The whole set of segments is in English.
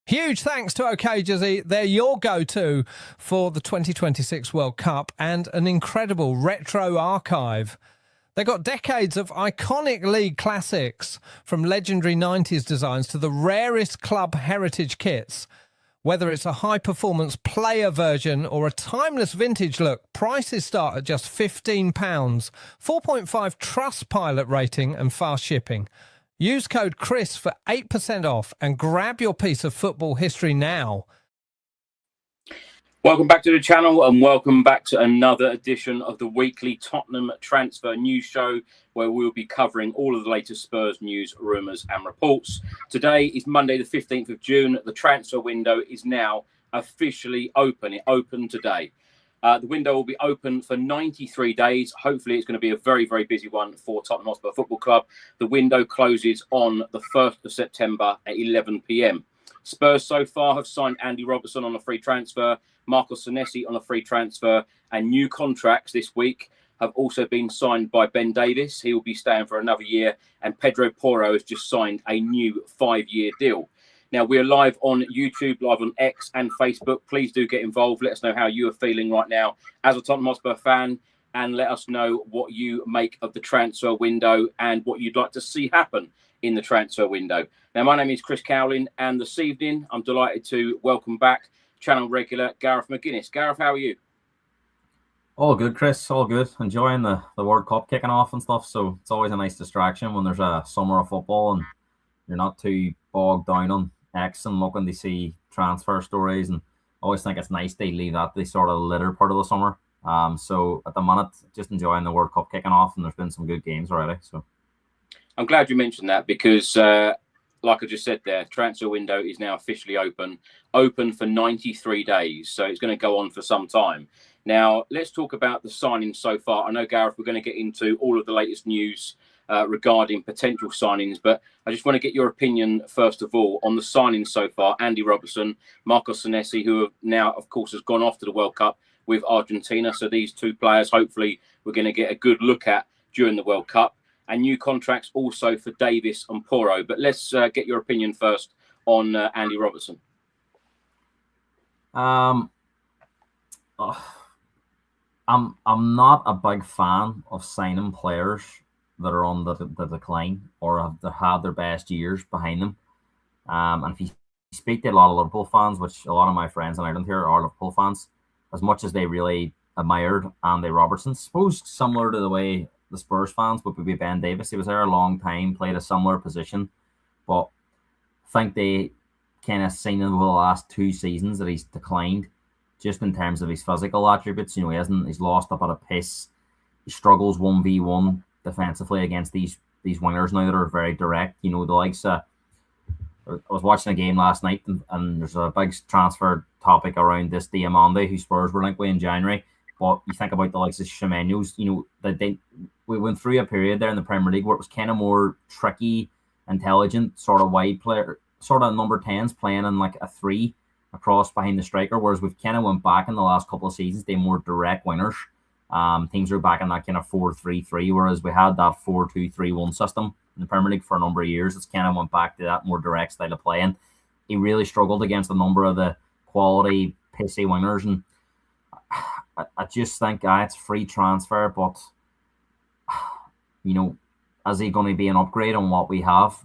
Huge thanks to OK Jazzy. They're your go-to for the 2026 World Cup and an incredible retro archive. They got decades of iconic league classics, from legendary 90s designs to the rarest club heritage kits. Whether it's a high-performance player version or a timeless vintage look, prices start at just £15, 4.5 Trustpilot rating and fast shipping. Use code Chris for 8% off and grab your piece of football history now. Welcome back to the channel and welcome back to another edition of the weekly Tottenham Transfer News Show, where we'll be covering all of the latest Spurs news, rumours and reports. Today is Monday the 15th of June. The transfer window is now officially open. It opened today. The window will be open for 93 days. Hopefully it's going to be a very, very busy one for Tottenham Hotspur Football Club. The window closes on the 1st of September at 11 p.m. Spurs so far have signed Andy Robertson on a free transfer, Marcos Senesi on a free transfer, and new contracts this week have also been signed by Ben Davies. He will be staying for another year, and Pedro Porro has just signed a new 5-year deal. Now, we're live on YouTube, live on X and Facebook. Please do get involved. Let us know how you are feeling right now as a Tottenham Hotspur fan, and let us know what you make of the transfer window and what you'd like to see happen in the transfer window. Now, my name is Chris Cowlin, and this evening I'm delighted to welcome back channel regular Gareth McGuinness. Gareth, how are you? All good, Chris. All good. Enjoying the World Cup kicking off and stuff. So it's always a nice distraction when there's a summer of football and you're not too bogged down on X and looking to see transfer stories. And I always think it's nice they leave that the sort of later part of the summer. So at the minute, just enjoying the World Cup kicking off, and there's been some good games already. So I'm glad you mentioned that because, like I just said there, transfer window is now officially open for 93 days. So it's going to go on for some time. Now, let's talk about the signings so far. I know, Gareth, we're going to get into all of the latest news regarding potential signings, but I just want to get your opinion, first of all, on the signings so far. Andy Robertson, Marcos Senesi, who have now, of course, has gone off to the World Cup with Argentina. So these two players, hopefully, we're going to get a good look at during the World Cup. And new contracts also for Davies and Porro. But let's get your opinion first on Andy Robertson. I'm not a big fan of signing players that are on the decline or have had their best years behind them. And if you speak to a lot of Liverpool fans, which a lot of my friends in Ireland here are Liverpool fans, as much as they really admired Andy Robertson, suppose similar to the way the Spurs fans would be Ben Davies. He was there a long time, played a similar position, but I think they kind of seen over the last 2 seasons that he's declined just in terms of his physical attributes. You know, he's lost a bit of pace. He struggles 1v1 defensively against these wingers now that are very direct. You know, the likes of, I was watching a game last night and there's a big transfer topic around this Diamande, who Spurs were linked with in January. But you think about the likes of Semenyo's, you know, that we went through a period there in the Premier League where it was kind of more tricky, intelligent, sort of wide player, sort of number 10s playing in like a 3 across behind the striker, whereas we've kind of went back in the last couple of seasons, they more direct wingers. Teams are back in that kind of 4-3-3, whereas we had that 4-2-3-1 system in the Premier League for a number of years. It's kind of went back to that more direct style of playing. He really struggled against a number of the quality, pacey wingers, and I just think it's free transfer, but you know, is he going to be an upgrade on what we have?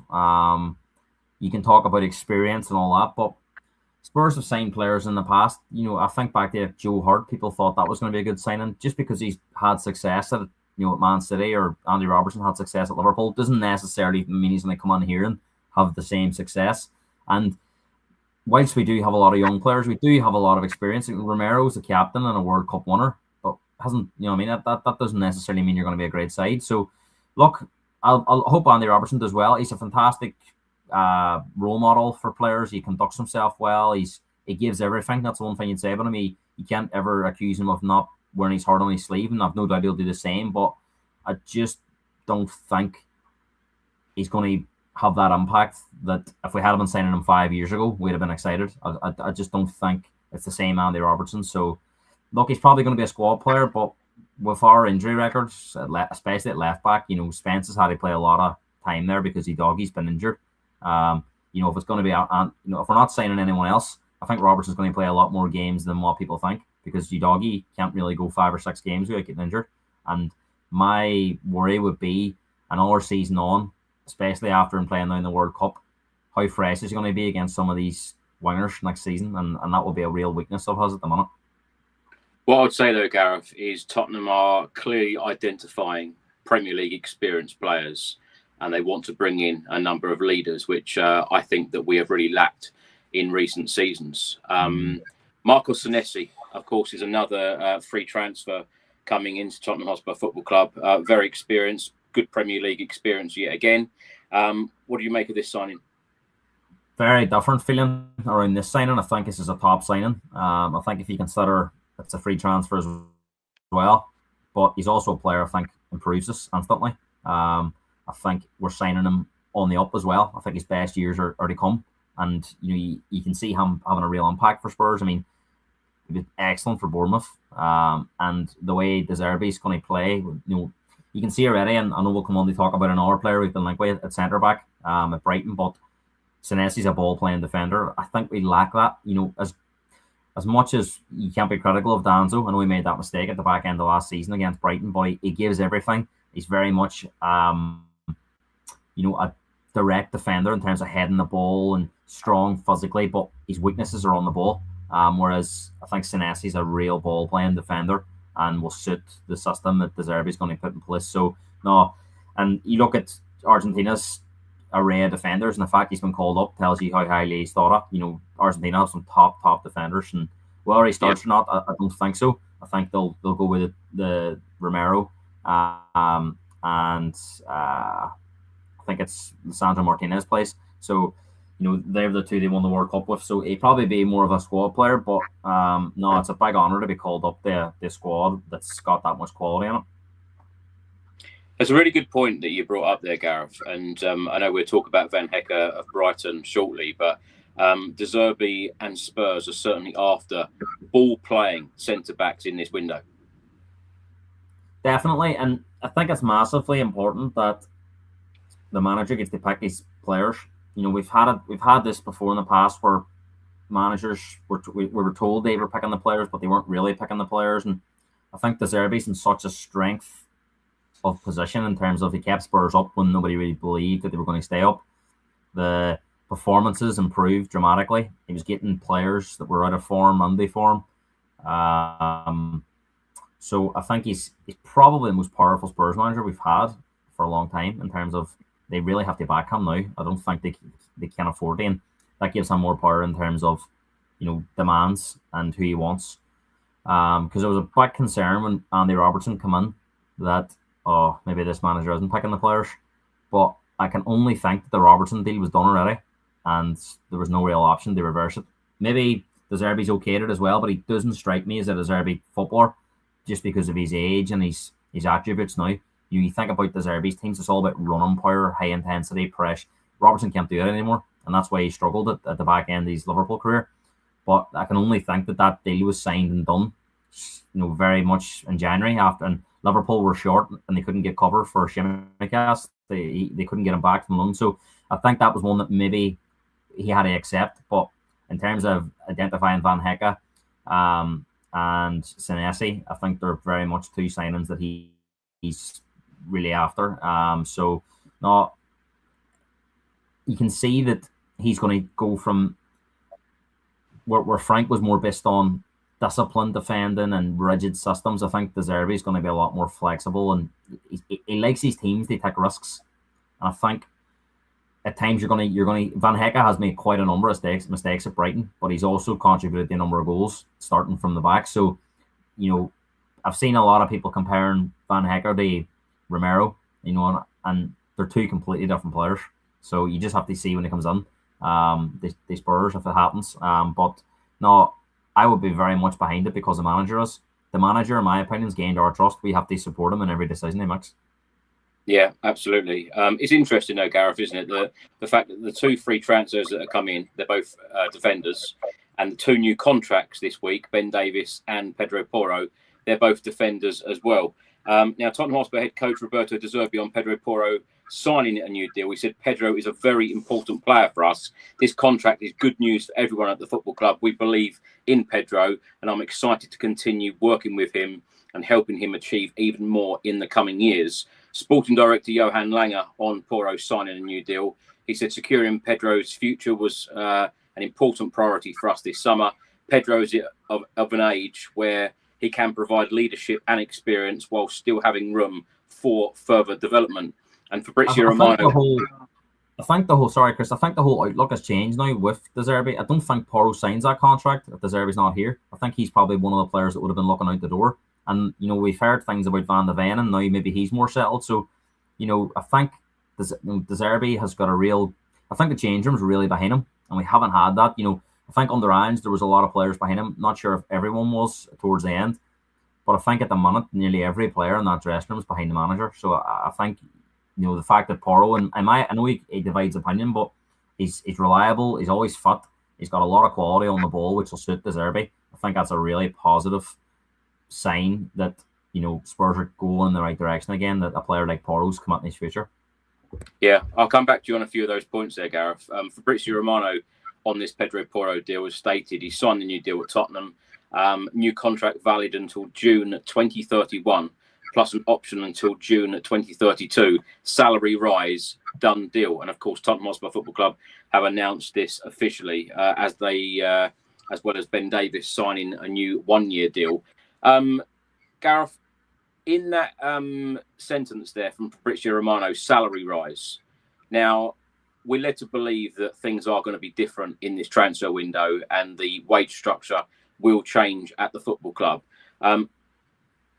You can talk about experience and all that, but Spurs have signed players in the past. You know, I think back to Joe Hart, people thought that was going to be a good signing. Just because he's had success at, you know, at Man City, or Andy Robertson had success at Liverpool, doesn't necessarily mean he's going to come on here and have the same success. And whilst we do have a lot of young players, we do have a lot of experience. Romero's a captain and a World Cup winner, but hasn't, you know what I mean? That doesn't necessarily mean you're going to be a great side. So, look, I'll hope Andy Robertson does well. He's a fantastic role model for players. He conducts himself well. He gives everything. That's the one thing you'd say about him. You can't ever accuse him of not wearing his heart on his sleeve, and I've no doubt he'll do the same. But I just don't think he's going to have that impact that if we had been signing him 5 years ago, we'd have been excited. I just don't think it's the same Andy Robertson. So, look, he's probably going to be a squad player, but with our injury records, especially at left back, you know, Spence has had to play a lot of time there because he's been injured. if it's going to be, if we're not signing anyone else, I think Robertson's going to play a lot more games than what people think, because Udogie can't really go 5 or 6 games without getting injured. And my worry would be another season on, especially after him playing now in the World Cup, how fresh is he going to be against some of these wingers next season, and that will be a real weakness of us at the minute. What I would say though, Gareth, is Tottenham are clearly identifying Premier League experienced players, and they want to bring in a number of leaders, which I think that we have really lacked in recent seasons. Marcos Senesi, of course, is another free transfer coming into Tottenham Hotspur Football Club. Very experienced, good Premier League experience yet again. What do you make of this signing? Very different feeling around this signing. I think this is a top signing. I think if you consider it's a free transfer as well, but he's also a player I think improves us instantly. I think we're signing him on the up as well. I think his best years are to come, and you can see him having a real impact for Spurs. I mean, he was excellent for Bournemouth, and the way De Zerbi is going to play, you can see already. And I know we'll come on to talk about another player we've been linked with at centre back at Brighton, but Senesi's a ball playing defender. I think we lack that. As much as you can't be critical of Danzo, I know he made that mistake at the back end of last season against Brighton, but he gives everything. He's very much, a direct defender in terms of heading the ball and strong physically, but his weaknesses are on the ball. Whereas I think Senesi's a real ball playing defender and will suit the system that De Zerbi is going to put in place. So, no, and you look at Argentina's array of defenders, and the fact he's been called up tells you how highly he's thought of. Argentina have some top defenders, and whether he starts or not, I don't think so. I think they'll go with the Romero, and I think it's Sandro Martinez place. So, they're the two they won the World Cup with. So he'd probably be more of a squad player, but no, it's a big honour to be called up the squad that's got that much quality in it. It's a really good point that you brought up there, Gareth. And I know we'll talk about Van Hecke of Brighton shortly, but De Zerbi and Spurs are certainly after ball-playing centre-backs in this window. Definitely, and I think it's massively important that the manager gets to pick his players. We've had this before in the past where managers we were told they were picking the players, but they weren't really picking the players. And I think De Zerbi's in such a strength of position in terms of he kept Spurs up when nobody really believed that they were going to stay up. The performances improved dramatically. He was getting players that were out of form, under form. So I think he's probably the most powerful Spurs manager we've had for a long time in terms of they really have to back him now. I don't think they can afford to, and that gives him more power in terms of demands and who he wants. Because there was a big concern when Andy Robertson came in that maybe this manager isn't picking the players, but I can only think that the Robertson deal was done already, and there was no real option to reverse it. Maybe De Zerbi's okayed it as well, but he doesn't strike me as a De Zerbi footballer just because of his age and his attributes now. You think about De Zerbi's teams, it's all about running power, high intensity, pressure. Robertson can't do it anymore, and that's why he struggled at the back end of his Liverpool career. But I can only think that deal was signed and done, very much in January after, and Liverpool were short and they couldn't get cover for Shimikas. They couldn't get him back from loan. So I think that was one that maybe he had to accept. But in terms of identifying Van Hecke and Senesi, I think they're very much two signings that he's really after. So no, you can see that he's going to go from where Frank was more based on disciplined defending and rigid systems. I think De Zerbi is going to be a lot more flexible, and he likes his teams to take risks. And I think at times you're going to Van Hecke has made quite a number of mistakes at Brighton, but he's also contributed to a number of goals starting from the back. So, I've seen a lot of people comparing Van Hecke to Romero, and they're two completely different players. So you just have to see when he comes in, the Spurs if it happens. But no, I would be very much behind it because the manager is. The manager, in my opinion, has gained our trust. We have to support him in every decision he makes. Yeah, absolutely. It's interesting though, Gareth, isn't it? The fact that the two free transfers that are coming in, they're both defenders, and the two new contracts this week, Ben Davies and Pedro Porro, they're both defenders as well. Now, Tottenham Hotspur head coach Roberto De Zerbi on Pedro Porro signing a new deal. He said, Pedro is a very important player for us. This contract is good news for everyone at the football club. We believe in Pedro, and I'm excited to continue working with him and helping him achieve even more in the coming years. Sporting director Johan Langer on Porro signing a new deal. He said securing Pedro's future was an important priority for us this summer. Pedro is of an age where he can provide leadership and experience while still having room for further development. And Fabrizio Romano... I think the whole outlook has changed now with De Zerbi. I don't think Porro signs that contract if De Zerbi's not here. I think he's probably one of the players that would have been looking out the door. And, we've heard things about Van de Ven, and now maybe he's more settled. So, I think De Zerbi has got I think the change room's really behind him, and we haven't had that. I think under Ange, there was a lot of players behind him. Not sure if everyone was towards the end, but I think at the minute, nearly every player in that dressing room is behind the manager. So I think, the fact that Porro, and I know he divides opinion, but he's reliable. He's always fit. He's got a lot of quality on the ball, which will suit De Zerbi. I think that's a really positive sign that, Spurs are going in the right direction again, that a player like Porro's come out in his future. Yeah, I'll come back to you on a few of those points there, Gareth. Fabrizio Romano on this Pedro Porro deal has stated he signed a new deal with Tottenham. New contract valid until June 2031, plus an option until June 2032. Salary rise, done deal. And of course, Tottenham Hotspur Football Club have announced this officially, as well as Ben Davies signing a new one-year deal. Gareth, in that sentence there from Fabrizio Romano, salary rise. Now, we're led to believe that things are going to be different in this transfer window and the wage structure will change at the football club.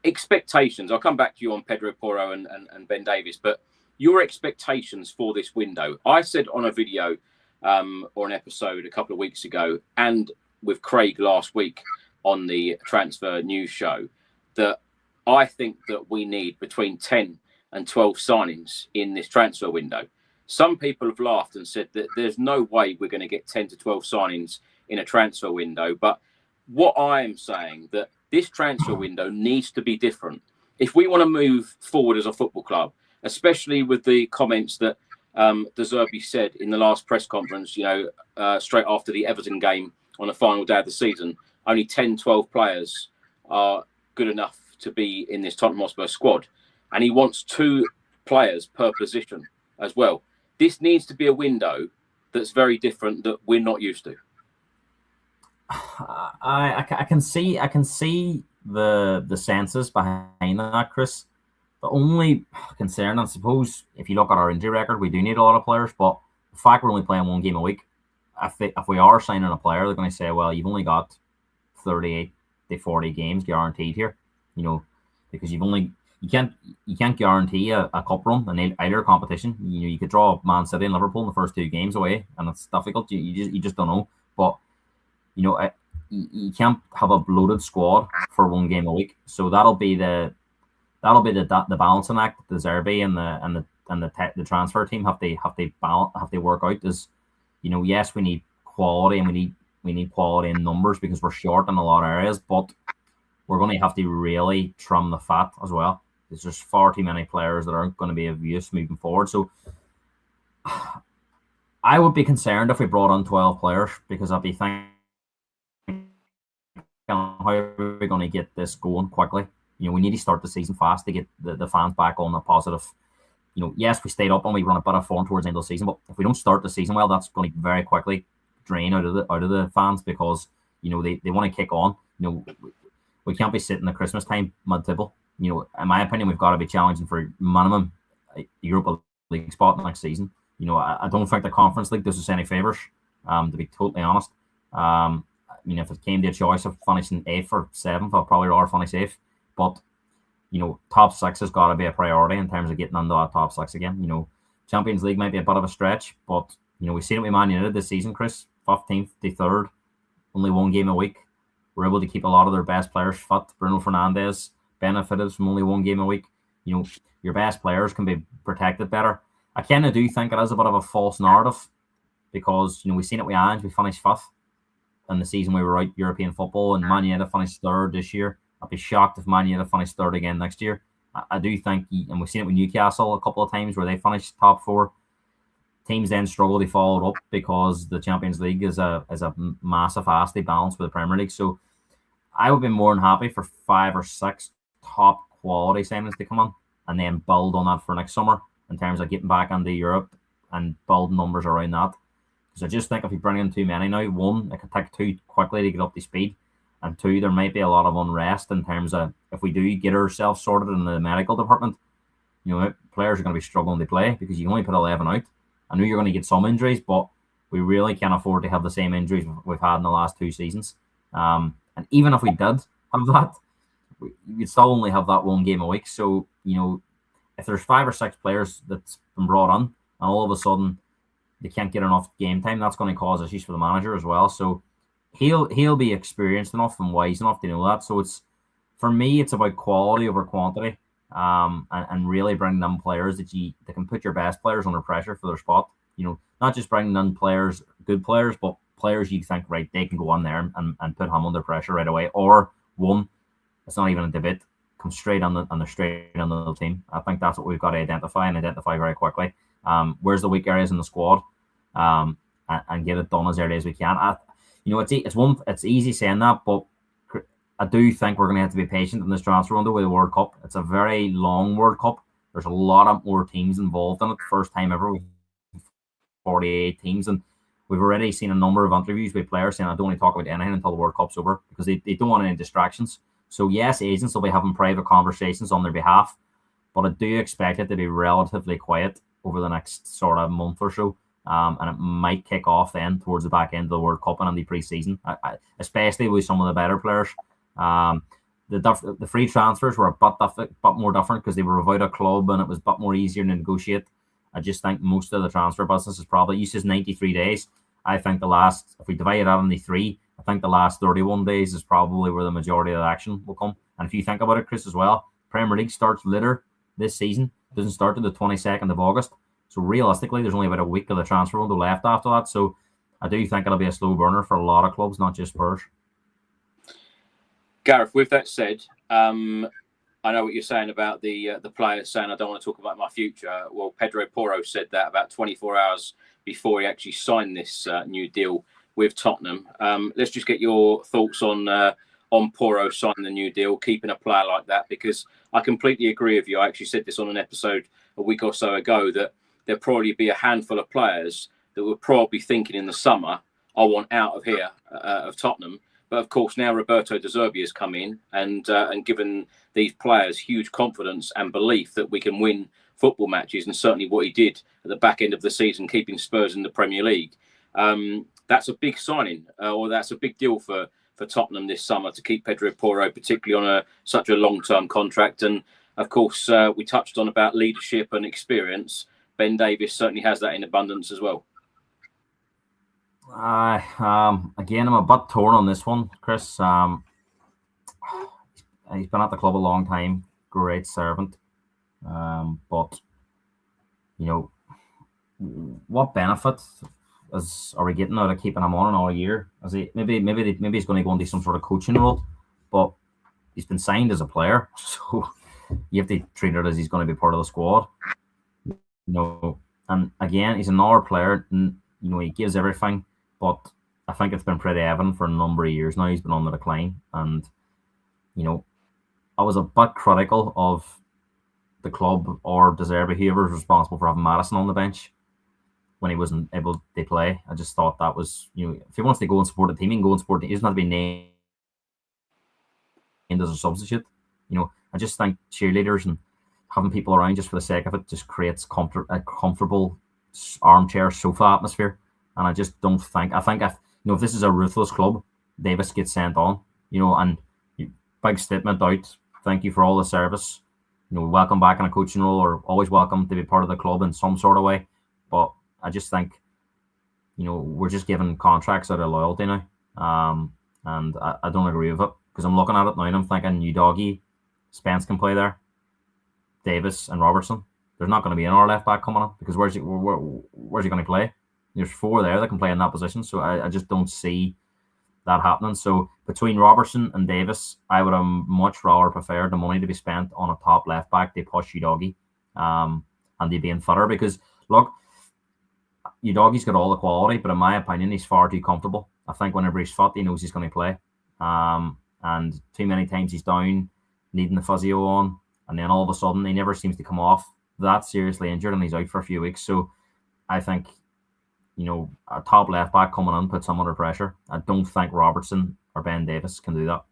Expectations, I'll come back to you on Pedro Porro and Ben Davies, but your expectations for this window. I said on a video or an episode a couple of weeks ago, and with Craig last week on the Transfer News Show, that I think that we need between 10 and 12 signings in this transfer window. Some people have laughed and said that there's no way we're going to get 10 to 12 signings in a transfer window. But what I am saying, that this transfer window needs to be different. If we want to move forward as a football club, especially with the comments that De Zerbi said in the last press conference, straight after the Everton game on the final day of the season, only 10, 12 players are good enough to be in this Tottenham Hotspur squad. And he wants 2 players per position as well. This needs to be a window that's very different, that we're not used to. I can see the senses behind that, Chris. The only concern, I suppose, if you look at our injury record, we do need a lot of players, but the fact we're only playing 1 game a week, if we are signing a player, they're going to say, well, you've only got 38 to 40 games guaranteed here, because you can't guarantee a cup run in either competition. You could draw Man City and Liverpool in the first 2 games away, and it's difficult. You just don't know. But you can't have a bloated squad for 1 game a week. So that'll be the balancing act that De Zerbi and the transfer team have to work out. Is yes, we need quality, and we need quality in numbers because we're short in a lot of areas, but we're going to have to really trim the fat as well. There's just far too many players that aren't going to be of use moving forward. So I would be concerned if we brought on 12 players, because I'd be thinking, how are we going to get this going quickly? We need to start the season fast to get the fans back on the positive. Yes, we stayed up and we run a bit of form towards the end of the season, but if we don't start the season well, that's going to very quickly drain out of the fans, because they want to kick on. We can't be sitting at Christmas time mid-table. In my opinion, we've got to be challenging for minimum Europa League spot next season. I don't think the Conference League does us any favours, to be totally honest. If it came to a choice of finishing 8th or 7th, I'd probably rather finish 8th. But, top 6 has got to be a priority in terms of getting into that top 6 again. Champions League might be a bit of a stretch, but, we've seen it with Man United this season, Chris. 15th to 3rd, only 1 game a week. We're able to keep a lot of their best players fit. Bruno Fernandes benefited from only 1 game a week. Your best players can be protected better. I kind of do think it is a bit of a false narrative, because, we've seen it with Ange. We finished 5th in the season we were out European football, and Man United finished 3rd this year. I'd be shocked if Man United finished 3rd again next year. I do think, and we've seen it with Newcastle a couple of times where they finished top 4. Teams then struggle to follow up because the Champions League is a massive asset balance with the Premier League. So I would be more than happy for 5 or 6 top quality signings to come on and then build on that for next summer in terms of getting back into Europe and build numbers around that. Because I just think if you bring in too many now, 1, it could take too quickly to get up to speed. And 2, there might be a lot of unrest in terms of if we do get ourselves sorted in the medical department, players are going to be struggling to play because you can only put 11 out. I know you're going to get some injuries, but we really can't afford to have the same injuries we've had in the last 2 seasons. And even if we did have that, we'd still only have that 1 game a week. So, if there's 5 or 6 players that's been brought on and all of a sudden they can't get enough game time, that's going to cause issues for the manager as well. So he'll be experienced enough and wise enough to know that. So for me, it's about quality over quantity. And really bring them players that can put your best players under pressure for their spot. Not just bringing in players, good players, but players you think, right, they can go on there and put him under pressure right away. Or 1, it's not even a debate, come straight on the team. I think that's what we've got to identify very quickly. Where's the weak areas in the squad, and get it done as early as we can. It's easy saying that, but I do think we're going to have to be patient in this transfer window with the World Cup. It's a very long World Cup. There's a lot of more teams involved in it. First time ever with 48 teams. And we've already seen a number of interviews with players saying, I don't want to talk about anything until the World Cup's over because they don't want any distractions. So yes, agents will be having private conversations on their behalf, but I do expect it to be relatively quiet over the next sort of month or so. And it might kick off then towards the back end of the World Cup and in the pre-season, especially with some of the better players. The free transfers were a bit more different because they were without a club and it was a bit more easier to negotiate. I just think most of the transfer business is probably uses 93 days. I think if we divide it out into 3, I think the last 31 days is probably where the majority of the action will come. And if you think about it, Chris, as well, Premier League starts later this season. It doesn't start until the 22nd of August. So realistically, there's only about a week of the transfer window left after that. So I do think it'll be a slow burner for a lot of clubs, not just Spurs. Gareth, with that said, I know what you're saying about the players saying, I don't want to talk about my future. Well, Pedro Porro said that about 24 hours before he actually signed this new deal with Tottenham. Let's just get your thoughts on Porro signing the new deal, keeping a player like that, because I completely agree with you. I actually said this on an episode a week or so ago that there'll probably be a handful of players that were probably thinking in the summer, I want out of here, of Tottenham. But of course, now Roberto De Zerbi has come in and given these players huge confidence and belief that we can win football matches, and certainly what he did at the back end of the season, keeping Spurs in the Premier League. That's a big signing, or that's a big deal for Tottenham this summer to keep Pedro Porro, particularly on such a long-term contract. And of course, we touched on about leadership and experience. Ben Davies certainly has that in abundance as well. Again, I'm a bit torn on this one, Chris. He's been at the club a long time, great servant. But what benefit are we getting out of keeping him on all year? Maybe he's going to go into some sort of coaching role, but he's been signed as a player, so you have to treat it as he's going to be part of the squad. And again, he's another player, and he gives everything. But I think it's been pretty evident for a number of years now he's been on the decline. And, I was a bit critical of the club or De Zerbi, whoever was responsible for having Maddison on the bench when he wasn't able to play. I just thought that was, if he wants to go and support the team, he can go and support the team. He doesn't have to be named as a substitute. I just think cheerleaders and having people around just for the sake of it just creates a comfortable armchair sofa atmosphere. And I just don't think, if this is a ruthless club, Davis gets sent on, and big statement out. Thank you for all the service. Welcome back in a coaching role, or always welcome to be part of the club in some sort of way. But I just think, we're just giving contracts out of loyalty now. And I don't agree with it, because I'm looking at it now and I'm thinking, Udogie, Spence can play there, Davis and Robertson. There's not going to be another left back coming up, because where's he going to play? There's 4 there that can play in that position, so I just don't see that happening. So between Robertson and Davis, I would have much rather preferred the money to be spent on a top left back. They push Udogie, and they being fitter because look, Udogie's got all the quality, but in my opinion, he's far too comfortable. I think whenever he's fit, he knows he's going to play. And too many times he's down, needing the physio on, and then all of a sudden he never seems to come off that seriously injured, and he's out for a few weeks. So I think, a top left back coming in puts him under pressure. I don't think Robertson or Ben Davis can do that.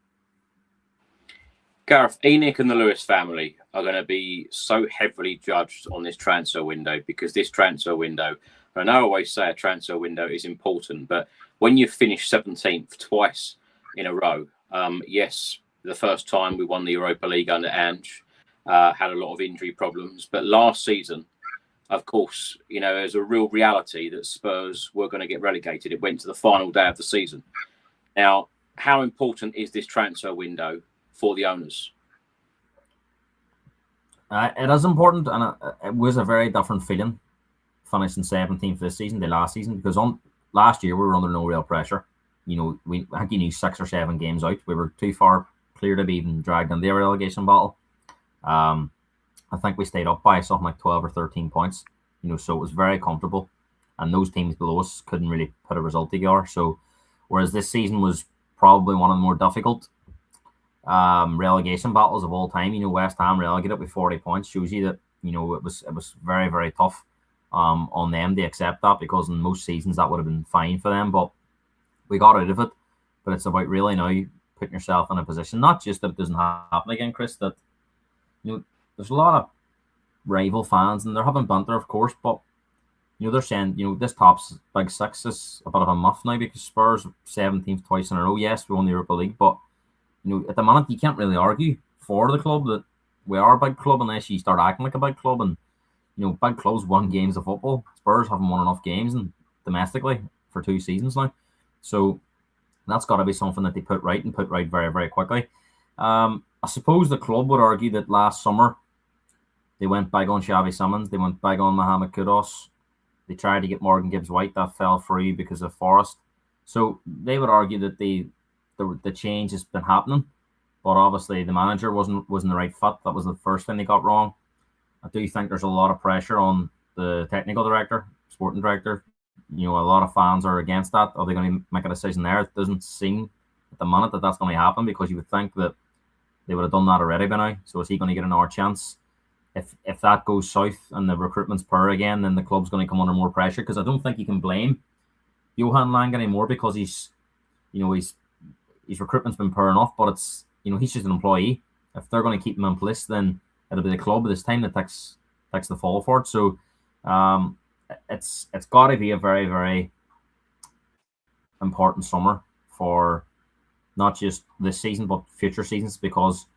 Gareth, Enoch and the Lewis family are going to be so heavily judged on this transfer window because this transfer window, and I always say a transfer window is important, but when you finish 17th twice in a row, yes, the first time we won the Europa League under Ange, had a lot of injury problems, but last season, of course, there's a real reality that Spurs were going to get relegated. It went to the final day of the season. Now, how important is this transfer window for the owners? It is important, and it was a very different feeling finishing 17th this season to last season, because last year we were under no real pressure. I think you knew 6 or 7 games out. We were too far clear to be even dragged in the relegation battle. I think we stayed up by something like 12 or 13 points, so it was very comfortable. And those teams below us couldn't really put a result together. So, whereas this season was probably one of the more difficult relegation battles of all time. West Ham relegated with 40 points shows you that, it was very, very tough on them to accept that, because in most seasons that would have been fine for them. But we got out of it. But it's about really now putting yourself in a position, not just that it doesn't happen again, Chris, that there's a lot of rival fans and they're having banter, of course, but they're saying, this top big 6 is a bit of a muff now because Spurs 17th twice in a row. Yes, we won the Europa League, but at the minute you can't really argue for the club that we are a big club unless you start acting like a big club. And big clubs won games of football. Spurs haven't won enough games and domestically for 2 seasons now. So that's got to be something that they put right very, very quickly. I suppose the club would argue that last summer they went big on Xavi Simons, they went big on Mohamed Kudus. They tried to get Morgan Gibbs-White, that fell through because of Forest. So they would argue that the change has been happening, but obviously the manager wasn't the right fit. That was the first thing they got wrong. I do think there's a lot of pressure on the technical director, sporting director. A lot of fans are against that. Are they going to make a decision there? It doesn't seem at the minute that that's going to happen, because you would think that they would have done that already by now. So is he going to get another chance? If that goes south and the recruitment's poor again, then the club's going to come under more pressure, because I don't think you can blame Johan Lang anymore, because his recruitment's been poor enough, but it's he's just an employee. If they're going to keep him in place, then it'll be the club this time that takes the fall for it. So it's got to be a very, very important summer for not just this season but future seasons, because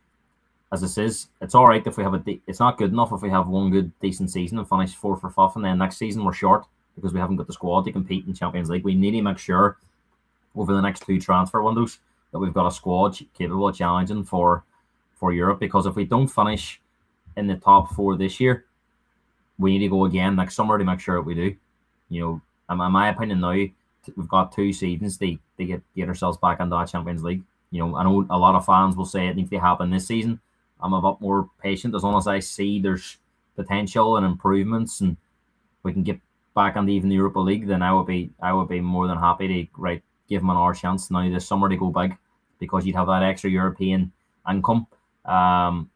as this is, it's all right if we have it's not good enough if we have one good decent season and finish 4th or 5th, and then next season we're short because we haven't got the squad to compete in Champions League. We need to make sure over the next 2 transfer windows that we've got a squad capable of challenging for Europe, because if we don't finish in the top 4 this year, we need to go again next summer to make sure that we do. In my opinion now, we've got 2 seasons to get ourselves back into that Champions League. I know a lot of fans will say it needs to happen this season. I'm a bit more patient. As long as I see there's potential and improvements and we can get back into even the Europa League, then I would be more than happy to give them another chance now this summer to go big, because you'd have that extra European income. And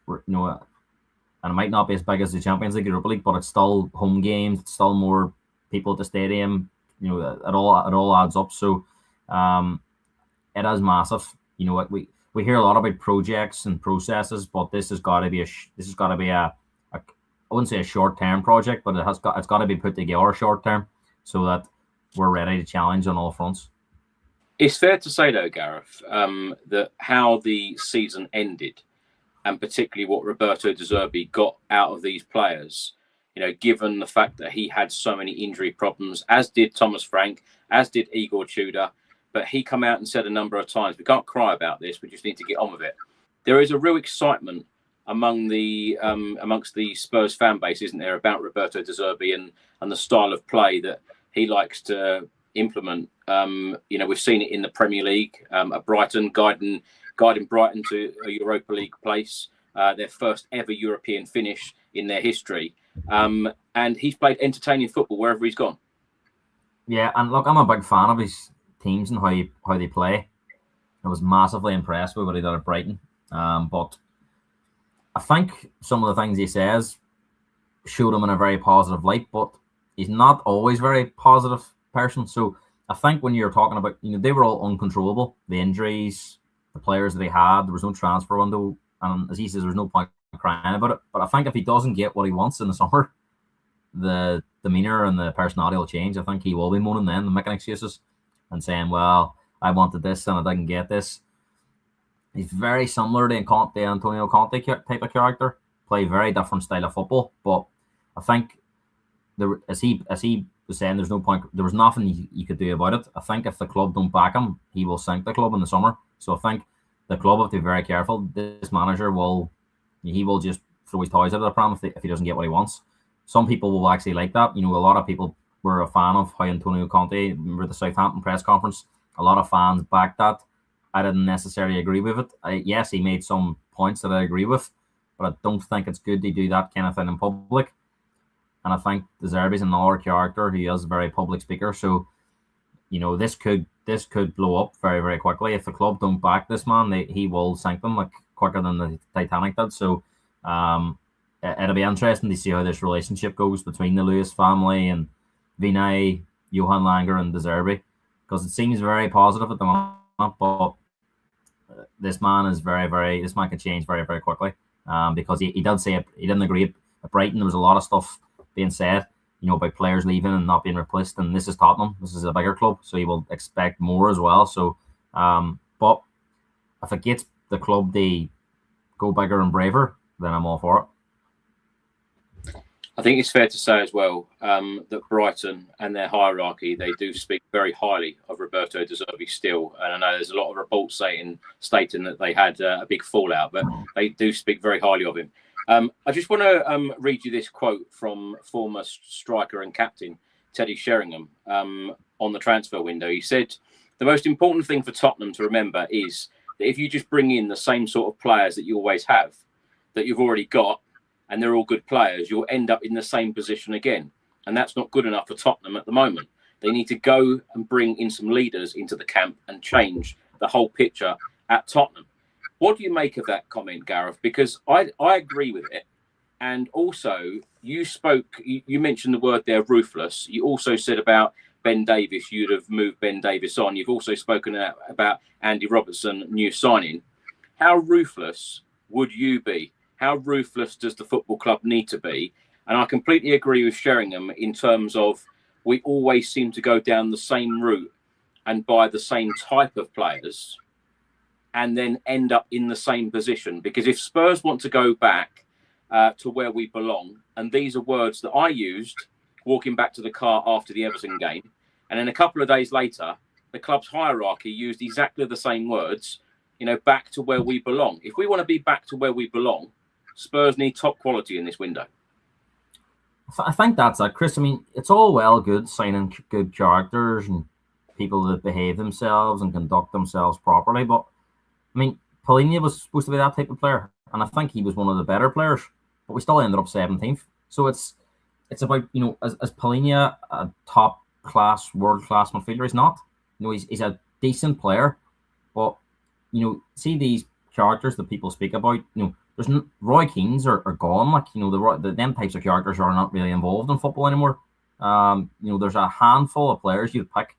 it might not be as big as the Champions League, Europa League, but it's still home games. It's still more people at the stadium. It all adds up. So it is massive. We hear a lot about projects and processes, but this has got to be a I wouldn't say a short-term project, but it's got to be put together short-term so that we're ready to challenge on all fronts. It's fair to say, though, Gareth, that how the season ended, and particularly what Roberto De Zerbi got out of these players, given the fact that he had so many injury problems, as did Thomas Frank, as did Igor Tudor, but he come out and said a number of times, we can't cry about this, we just need to get on with it. There is a real excitement amongst the Spurs fan base, isn't there, about Roberto De Zerbi and the style of play that he likes to implement. We've seen it in the Premier League at Brighton, guiding Brighton to a Europa League place, their first ever European finish in their history. And he's played entertaining football wherever he's gone. Yeah, and look, I'm a big fan of his teams and how they play. I was massively impressed with what he did at Brighton. But I think some of the things he says showed him in a very positive light, but he's not always a very positive person. So I think when you're talking about, they were all uncontrollable. The injuries, the players that they had, there was no transfer window. And as he says, there's no point crying about it. But I think if he doesn't get what he wants in the summer, the demeanour and the personality will change. I think he will be moaning then and making excuses and saying, well, I wanted this and I didn't get this. He's very similar to Antonio Conte type of character. Play very different style of football. But I think, as he was saying, there's no point. There was nothing you could do about it. I think if the club don't back him, he will sink the club in the summer. So I think the club have to be very careful. This manager will just throw his toys out of the pram if he doesn't get what he wants. Some people will actually like that. A lot of people were a fan of how Antonio Conte, remember the Southampton press conference, a lot of fans backed that. I didn't necessarily agree with it. Yes, he made some points that I agree with, but I don't think it's good to do that kind of thing in public. And I think De Zerbi's another character. He is a very public speaker. So, this could blow up very, very quickly. If the club don't back this man, he will sink them like quicker than the Titanic did. So, it'll be interesting to see how this relationship goes between the Lewis family and Vinay, Johan Langer, and De Zerbi, because it seems very positive at the moment. But this man can change very, very quickly. Because he did say he didn't agree at Brighton. There was a lot of stuff being said, about players leaving and not being replaced. And this is Tottenham. This is a bigger club, so he will expect more as well. So, but if it gets the club to go bigger and braver, then I'm all for it. I think it's fair to say as well that Brighton and their hierarchy, they do speak very highly of Roberto De Zerbi still. And I know there's a lot of reports stating that they had a big fallout, but they do speak very highly of him. I just want to read you this quote from former striker and captain Teddy Sheringham on the transfer window. He said, "The most important thing for Tottenham to remember is that if you just bring in the same sort of players that you always have, that you've already got, and they're all good players, you'll end up in the same position again. And that's not good enough for Tottenham at the moment. They need to go and bring in some leaders into the camp and change the whole picture at Tottenham." What do you make of that comment, Gareth? Because I agree with it. And also, you mentioned the word there, ruthless. You also said about Ben Davies, you'd have moved Ben Davies on. You've also spoken about Andy Robertson, new signing. How ruthless would you be? How ruthless does the football club need to be? And I completely agree with Sheringham in terms of we always seem to go down the same route and buy the same type of players and then end up in the same position. Because if Spurs want to go back to where we belong, and these are words that I used walking back to the car after the Everton game, and then a couple of days later, the club's hierarchy used exactly the same words, back to where we belong. If we want to be back to where we belong, Spurs need top quality in this window. I think that's it, Chris. I mean, it's all well good signing good characters and people that behave themselves and conduct themselves properly, but I mean, Palhinha was supposed to be that type of player, and I think he was one of the better players, but we still ended up 17th. So it's about, as Palhinha a top class, world class midfielder? He's not. He's a decent player, but see these characters that people speak about. There's Roy Keanes are gone. Like them types of characters are not really involved in football anymore. There's a handful of players you'd pick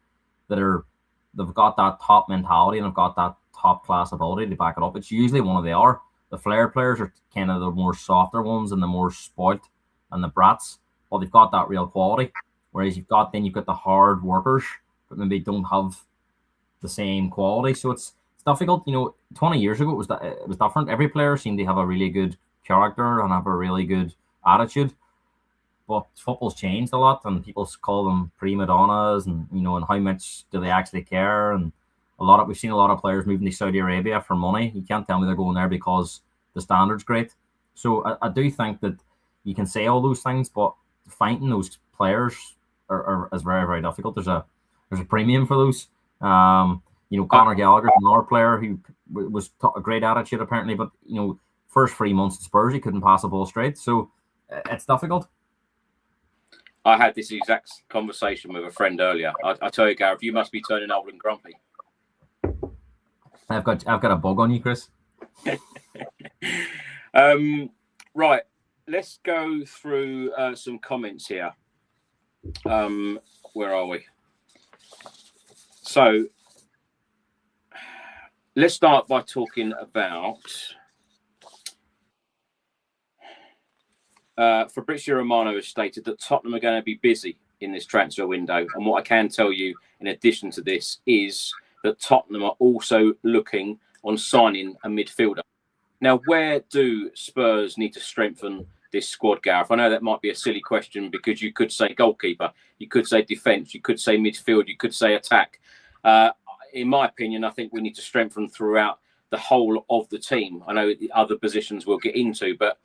they've got that top mentality and have got that top class ability to back it up. It's usually one of they are. The flair players are kind of the more softer ones and the more spoilt and the brats, but they've got that real quality. Whereas you've got the hard workers, but maybe don't have the same quality. So it's difficult. 20 years ago it was different. Every player seemed to have a really good character and have a really good attitude. But football's changed a lot, and people call them prima donnas, and and how much do they actually care? And we've seen a lot of players moving to Saudi Arabia for money. You can't tell me they're going there because the standard's great. So I do think that you can say all those things, but finding those players is very, very difficult. There's a there's a premium for those. Conor Gallagher, another player who was a great attitude apparently, but first 3 months at Spurs he couldn't pass a ball straight, so it's difficult. I had this exact conversation with a friend earlier. I tell you, Gareth, you must be turning old and grumpy. I've got a bug on you, Chris. Right, let's go through some comments here. Where are we? So let's start by talking about Fabrizio Romano has stated that Tottenham are going to be busy in this transfer window. And what I can tell you in addition to this is that Tottenham are also looking on signing a midfielder. Now, where do Spurs need to strengthen this squad, Gareth? I know that might be a silly question because you could say goalkeeper, you could say defence, you could say midfield, you could say attack. In my opinion, I think we need to strengthen throughout the whole of the team. I know the other positions we'll get into, but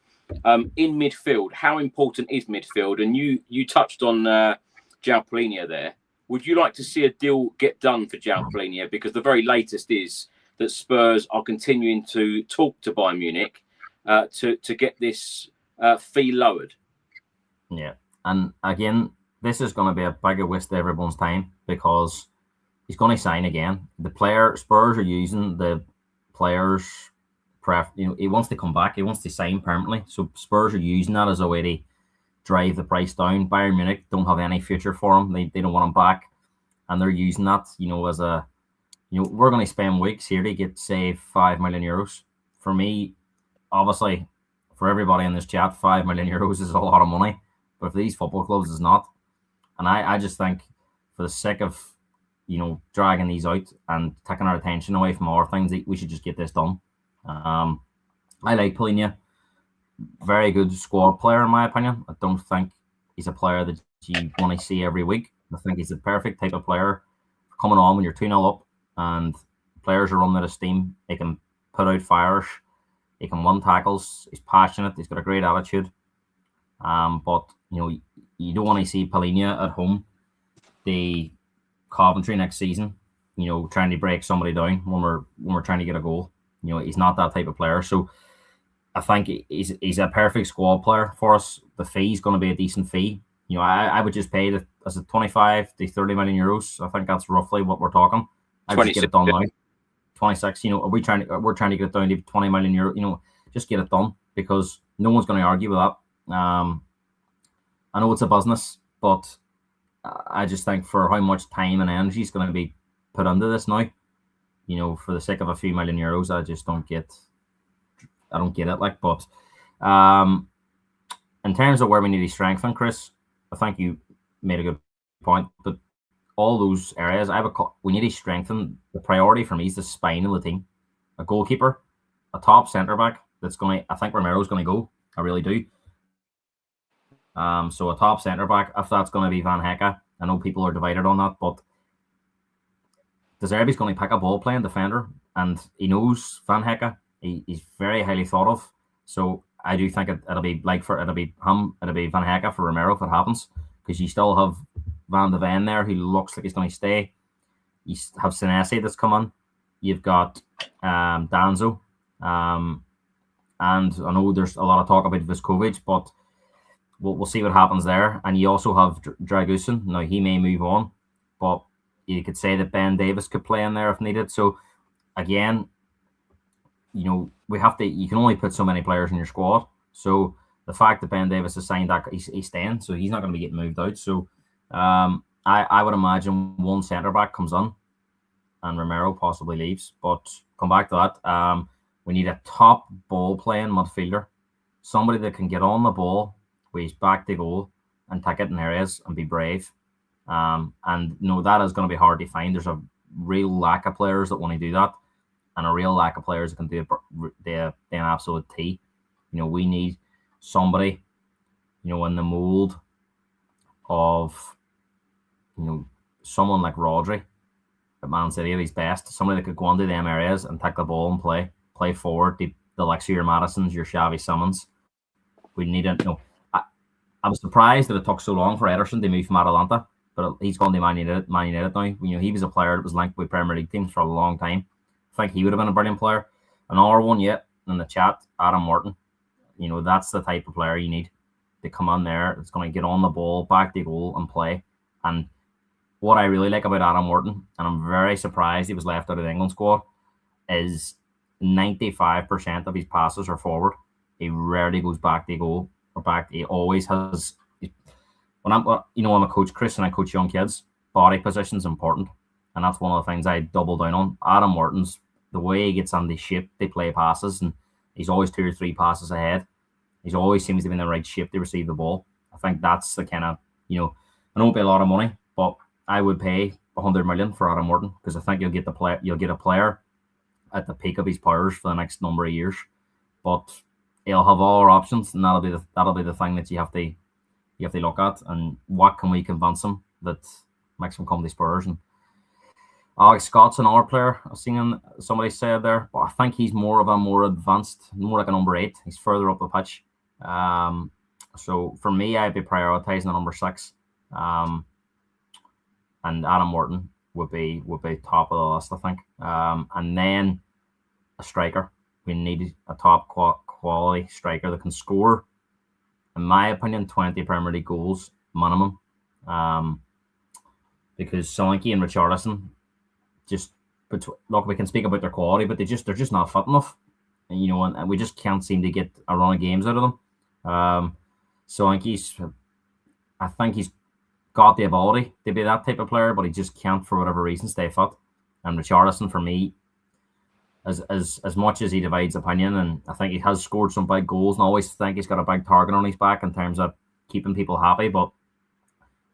in midfield, how important is midfield? And you touched on João Palhinha there. Would you like to see a deal get done for João Palhinha? Because the very latest is that Spurs are continuing to talk to Bayern Munich to get this fee lowered. Yeah, and again, this is going to be a bigger waste of everyone's time because he's going to sign again. Spurs are using the players. He wants to come back. He wants to sign permanently. So Spurs are using that as a way to drive the price down. Bayern Munich don't have any future for him. They don't want him back, and they're using that as a we're going to spend weeks here to get say 5 million euros. For me, obviously, for everybody in this chat, 5 million euros is a lot of money, but for these football clubs, it's not. And I just think for the sake of dragging these out and taking our attention away from our things, we should just get this done. I like Palhinha. Very good squad player, in my opinion. I don't think he's a player that you want to see every week. I think he's the perfect type of player coming on when you're 2-0 up and players are running out of steam. He can put out fires. He can win tackles. He's passionate. He's got a great attitude. But you don't want to see Palhinha at home, the Coventry next season, trying to break somebody down when we're trying to get a goal. He's not that type of player. So I think he's a perfect squad player for us. The fee is going to be a decent fee. I would just pay as a 25 to 30 million euros. I think that's roughly what we're talking. I would just get it done now. 26. We're trying to get it down to 20 million euro. Just get it done because no one's going to argue with that. I know it's a business, but I just think for how much time and energy is going to be put into this now, for the sake of a few million euros, I just don't get. I don't get it. But in terms of where we need to strengthen, Chris, I think you made a good point. But all those areas, we need to strengthen. The priority for me is the spine of the team. A goalkeeper, a top centre back. I think Romero's going to go. I really do. So a top centre back, if that's going to be Van Hecke, I know people are divided on that, but De Zerbi's going to pick a ball playing defender, and he knows Van Hecke. He's very highly thought of. So I do think it'll be Van Hecke for Romero if it happens, because you still have Van de Ven there who looks like he's going to stay. You have Senesi that's come on. You've got Danzo. And I know there's a lot of talk about Viskovic, but we'll see what happens there. And you also have Dragusin. Now, he may move on, but you could say that Ben Davis could play in there if needed. So, again, we have to. You can only put so many players in your squad. So the fact that Ben Davis has signed that he's staying, so he's not going to be getting moved out. So I would imagine one centre back comes on, and Romero possibly leaves. But come back to that. We need a top ball playing midfielder, somebody that can get on the ball, with his back to goal, and take it in areas and be brave. And that is going to be hard to find. There's a real lack of players that want to do that, and a real lack of players that can do an absolute T. We need somebody, in the mould of, someone like Rodri at Man City at his best. Somebody that could go into them areas and take the ball and play forward. The likes of your Madisons, your Xavi Simons. We need I was surprised that it took so long for Ederson to move from Atalanta, but he's gone to Man United now. He was a player that was linked with Premier League teams for a long time. I think he would have been a brilliant player. Another one yet in the chat, Adam Morton. That's the type of player you need to come on there. It's going to get on the ball, back the goal, and play. And what I really like about Adam Morton, and I'm very surprised he was left out of the England squad, is 95% of his passes are forward. He rarely goes back the goal or back. He always has. When I'm a coach, Chris, and I coach young kids, body position is important. And that's one of the things I double down on. Adam Morton's, the way he gets on the shape, they play passes, and he's always 2 or 3 passes ahead. He always seems to be in the right shape to receive the ball. I think that's the kind of, I don't pay a lot of money, but I would pay 100 million for Adam Morton, because I think you'll get a player at the peak of his powers for the next number of years. But he'll have all our options, and that'll be the thing that you have to look at, and what can we convince him that makes him come to Spurs. And Alex Scott's another player I've seen somebody said there, but I think he's more advanced, more like a number 8. He's further up the pitch. So for me, I'd be prioritising the number 6. And Adam Morton would be top of the list, I think. And then a striker. We need a top quality striker that can score, in my opinion, 20 Premier League goals minimum. Because Solanke and Richarlison, look, we can speak about their quality, but they're just not fit enough. And we just can't seem to get a run of games out of them. Solanke's, I think he's got the ability to be that type of player, but he just can't, for whatever reason, stay fit. And Richarlison, for me, as much as he divides opinion, and I think he has scored some big goals, and I always think he's got a big target on his back in terms of keeping people happy, but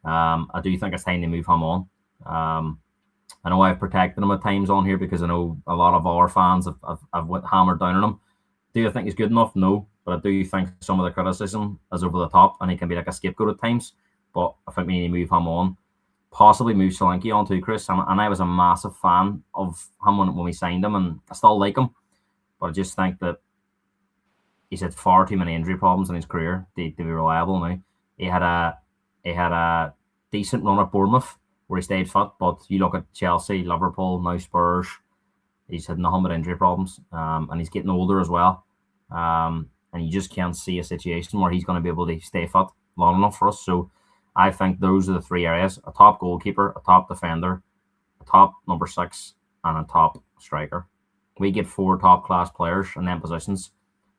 I do think it's time to move him on. I know I've protected him at times on here because I know a lot of our fans have hammered down on him. Do I think he's good enough? No. But I do think some of the criticism is over the top, and he can be like a scapegoat at times. But I think we need to move him on. Possibly move Solanke on too, Chris. And I was a massive fan of him when we signed him, and I still like him. But I just think that he's had far too many injury problems in his career to be reliable now. He had a decent run at Bournemouth where he stayed fit, but you look at Chelsea, Liverpool, now Spurs, he's had nothing but injury problems, and he's getting older as well. And you just can't see a situation where he's going to be able to stay fit long enough for us. So I think those are the 3 areas: a top goalkeeper, a top defender, a top number 6, and a top striker. We get 4 top-class players in them positions.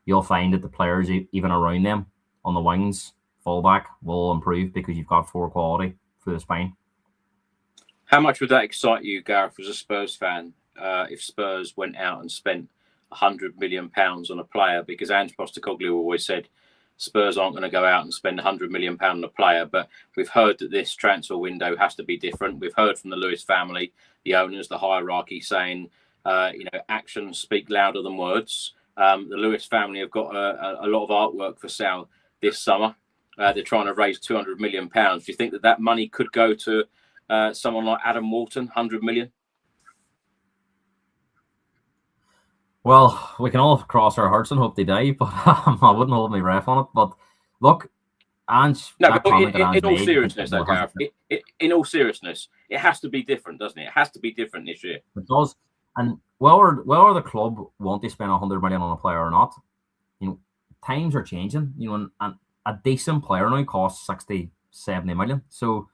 You'll find that the players even around them on the wings, fullback, will improve because you've got 4 quality through the spine. How much would that excite you, Gareth, as a Spurs fan, if Spurs went out and spent £100 million on a player? Because Ange Postecoglou always said Spurs aren't going to go out and spend £100 million on a player, but we've heard that this transfer window has to be different. We've heard from the Lewis family, the owners, the hierarchy, saying, actions speak louder than words. The Lewis family have got a lot of artwork for sale this summer. They're trying to raise £200 million. Do you think that money could go to someone like Adam Morton, 100 million? Well, we can all cross our hearts and hope they die, but I wouldn't hold my breath on it. But look, Ange... No, but in all seriousness, though, Gareth, in all seriousness, it has to be different, doesn't it? It has to be different this year. It does. And whether the club want to spend 100 million on a player or not, times are changing, and a decent player now costs 60, 70 million. So,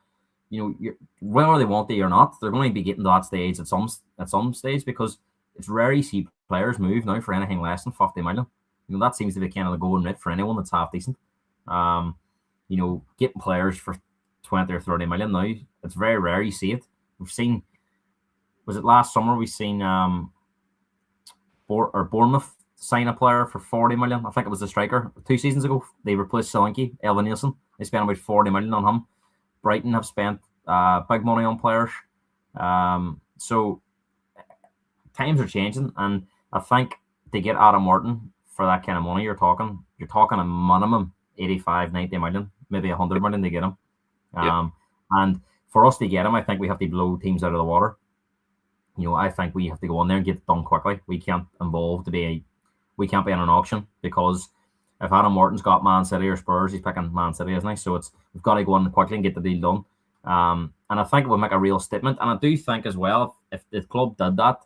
whether they want to or not, they're going to be getting to that stage at some stage, because it's rare you see players move now for anything less than 50 million. That seems to be kind of the going rate for anyone that's half decent. Getting players for 20 or 30 million now, it's very rare you see it. We've seen, was it last summer, we've seen Bournemouth sign a player for 40 million. I think it was the striker 2 seasons ago. They replaced Solanke, Elvin Nielsen. They spent about 40 million on him. Brighton have spent big money on players. So times are changing, and I think to get Adam Morton for that kind of money, you're talking a minimum 85, 90 million, maybe 100 million to get him. And for us to get him, I think we have to blow teams out of the water. I think we have to go in there and get it done quickly. We can't be in an auction, because if Adam Morton's got Man City or Spurs, he's picking Man City, isn't he? So we've got to go in quickly and get the deal done. And I think it would make a real statement. And I do think as well, if the club did that,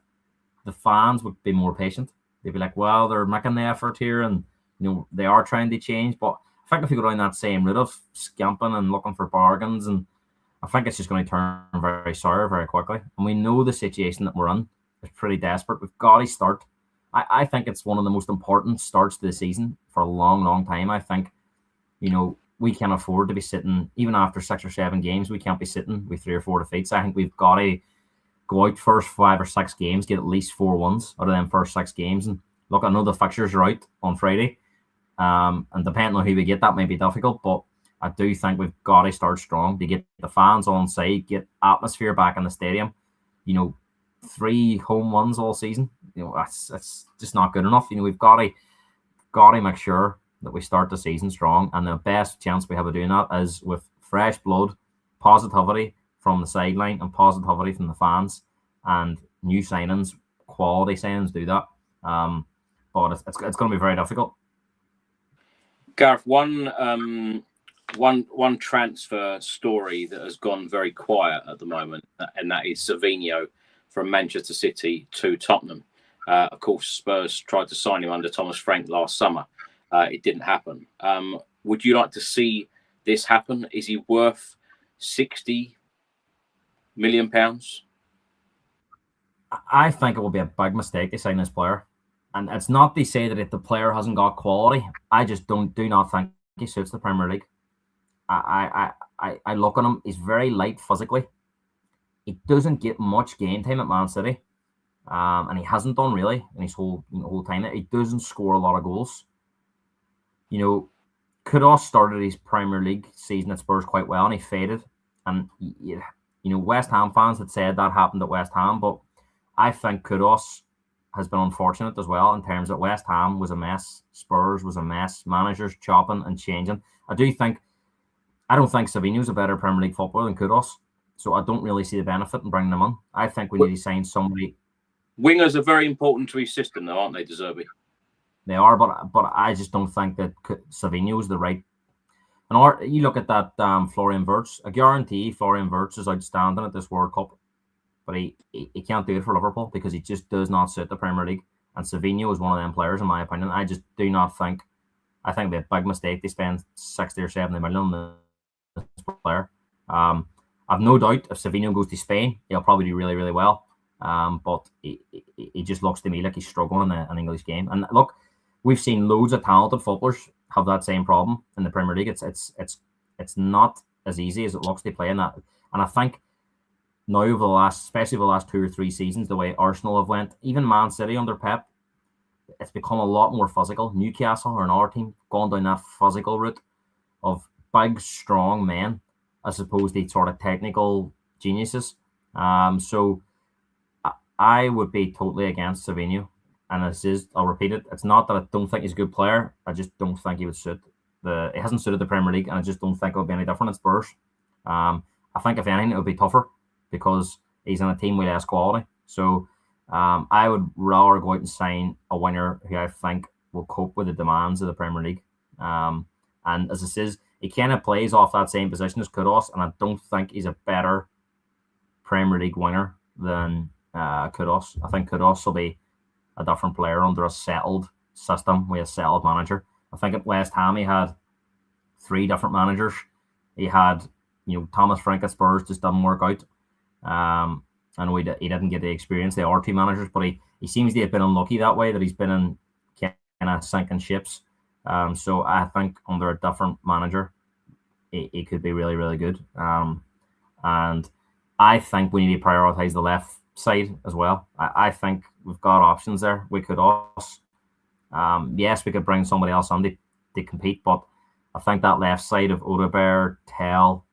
the fans would be more patient. They'd be like, well, they're making the effort here, and they are trying to change. But I think if you go down that same route of scamping and looking for bargains, and I think it's just going to turn very sour very quickly. And we know the situation that we're in is pretty desperate. We've got to start. I think it's one of the most important starts to the season for a long, long time. I think, we can't afford to be sitting, even after 6 or 7 games, we can't be sitting with 3 or 4 defeats. I think we've got to go out first 5 or 6 games, get at least 4 wins out of them first 6 games. And look, I know the fixtures are out on Friday. And depending on who we get, that may be difficult, but I do think we've got to start strong to get the fans on side, get atmosphere back in the stadium. 3 home wins all season. That's just not good enough. We've got to make sure that we start the season strong, and the best chance we have of doing that is with fresh blood, positivity from the sideline, and positivity from the fans, and new signings, quality signings do that. But it's going to be very difficult. Gareth, one transfer story that has gone very quiet at the moment, and that is Savinho from Manchester City to Tottenham. Of course, Spurs tried to sign him under Thomas Frank last summer. It didn't happen. Would you like to see this happen? Is he worth £60 million? I think it will be a big mistake to sign this player. And it's not to say that if the player hasn't got quality. I just do not think he suits the Premier League. I look at him. He's very light physically. He doesn't get much game time at Man City. And he hasn't done really in his whole time. He doesn't score a lot of goals. Kudus started his Premier League season at Spurs quite well, and he faded. And West Ham fans had said that happened at West Ham, but I think Kudus has been unfortunate as well in terms that West Ham was a mess, Spurs was a mess, managers chopping and changing. I don't think Savinho's a better Premier League footballer than Kudus, so I don't really see the benefit in bringing them on. I think we need to sign somebody. Wingers are very important to his system, though, aren't they, De Zerbi? They are, but I just don't think that Savinho is the right. And you look at that Florian Wirtz. I guarantee Florian Wirtz is outstanding at this World Cup, but he can't do it for Liverpool because he just does not suit the Premier League. And Savinho is one of them players, in my opinion. I just do not think. I think it'd be a big mistake to spend 60 or 70 million on this player. I've no doubt if Savinho goes to Spain, he'll probably do really, really well. But he just looks to me like he's struggling in an English game. And look, we've seen loads of talented footballers have that same problem in the Premier League. It's not as easy as it looks to play in that. And I think now especially the last 2 or 3 seasons, the way Arsenal have went, even Man City under Pep, it's become a lot more physical. Newcastle or another team gone down that physical route of big, strong men as opposed to sort of technical geniuses. So I would be totally against Savinho. And I'll repeat it, it's not that I don't think he's a good player. I just don't think he would suit he hasn't suited the Premier League, and I just don't think it would be any different at Spurs. I think if anything, it would be tougher because he's in a team with less quality. So I would rather go out and sign a winger who I think will cope with the demands of the Premier League. And as it says, he kind of plays off that same position as Kudus, and I don't think he's a better Premier League winger than Kudus. I think Kudus will be a different player under a settled system with a settled manager. I think at West Ham he had 3 different managers. He had, Thomas Frank at Spurs just didn't work out. I know he didn't get the experience. They are 2 managers, but he seems to have been unlucky that way, that he's been in kind of sinking ships. So I think under a different manager, he could be really, really good. And I think we need to prioritise the left side as well. I think we've got options there. We could also, yes, we could bring somebody else on to compete, but I think that left side of Odegaard, Tell,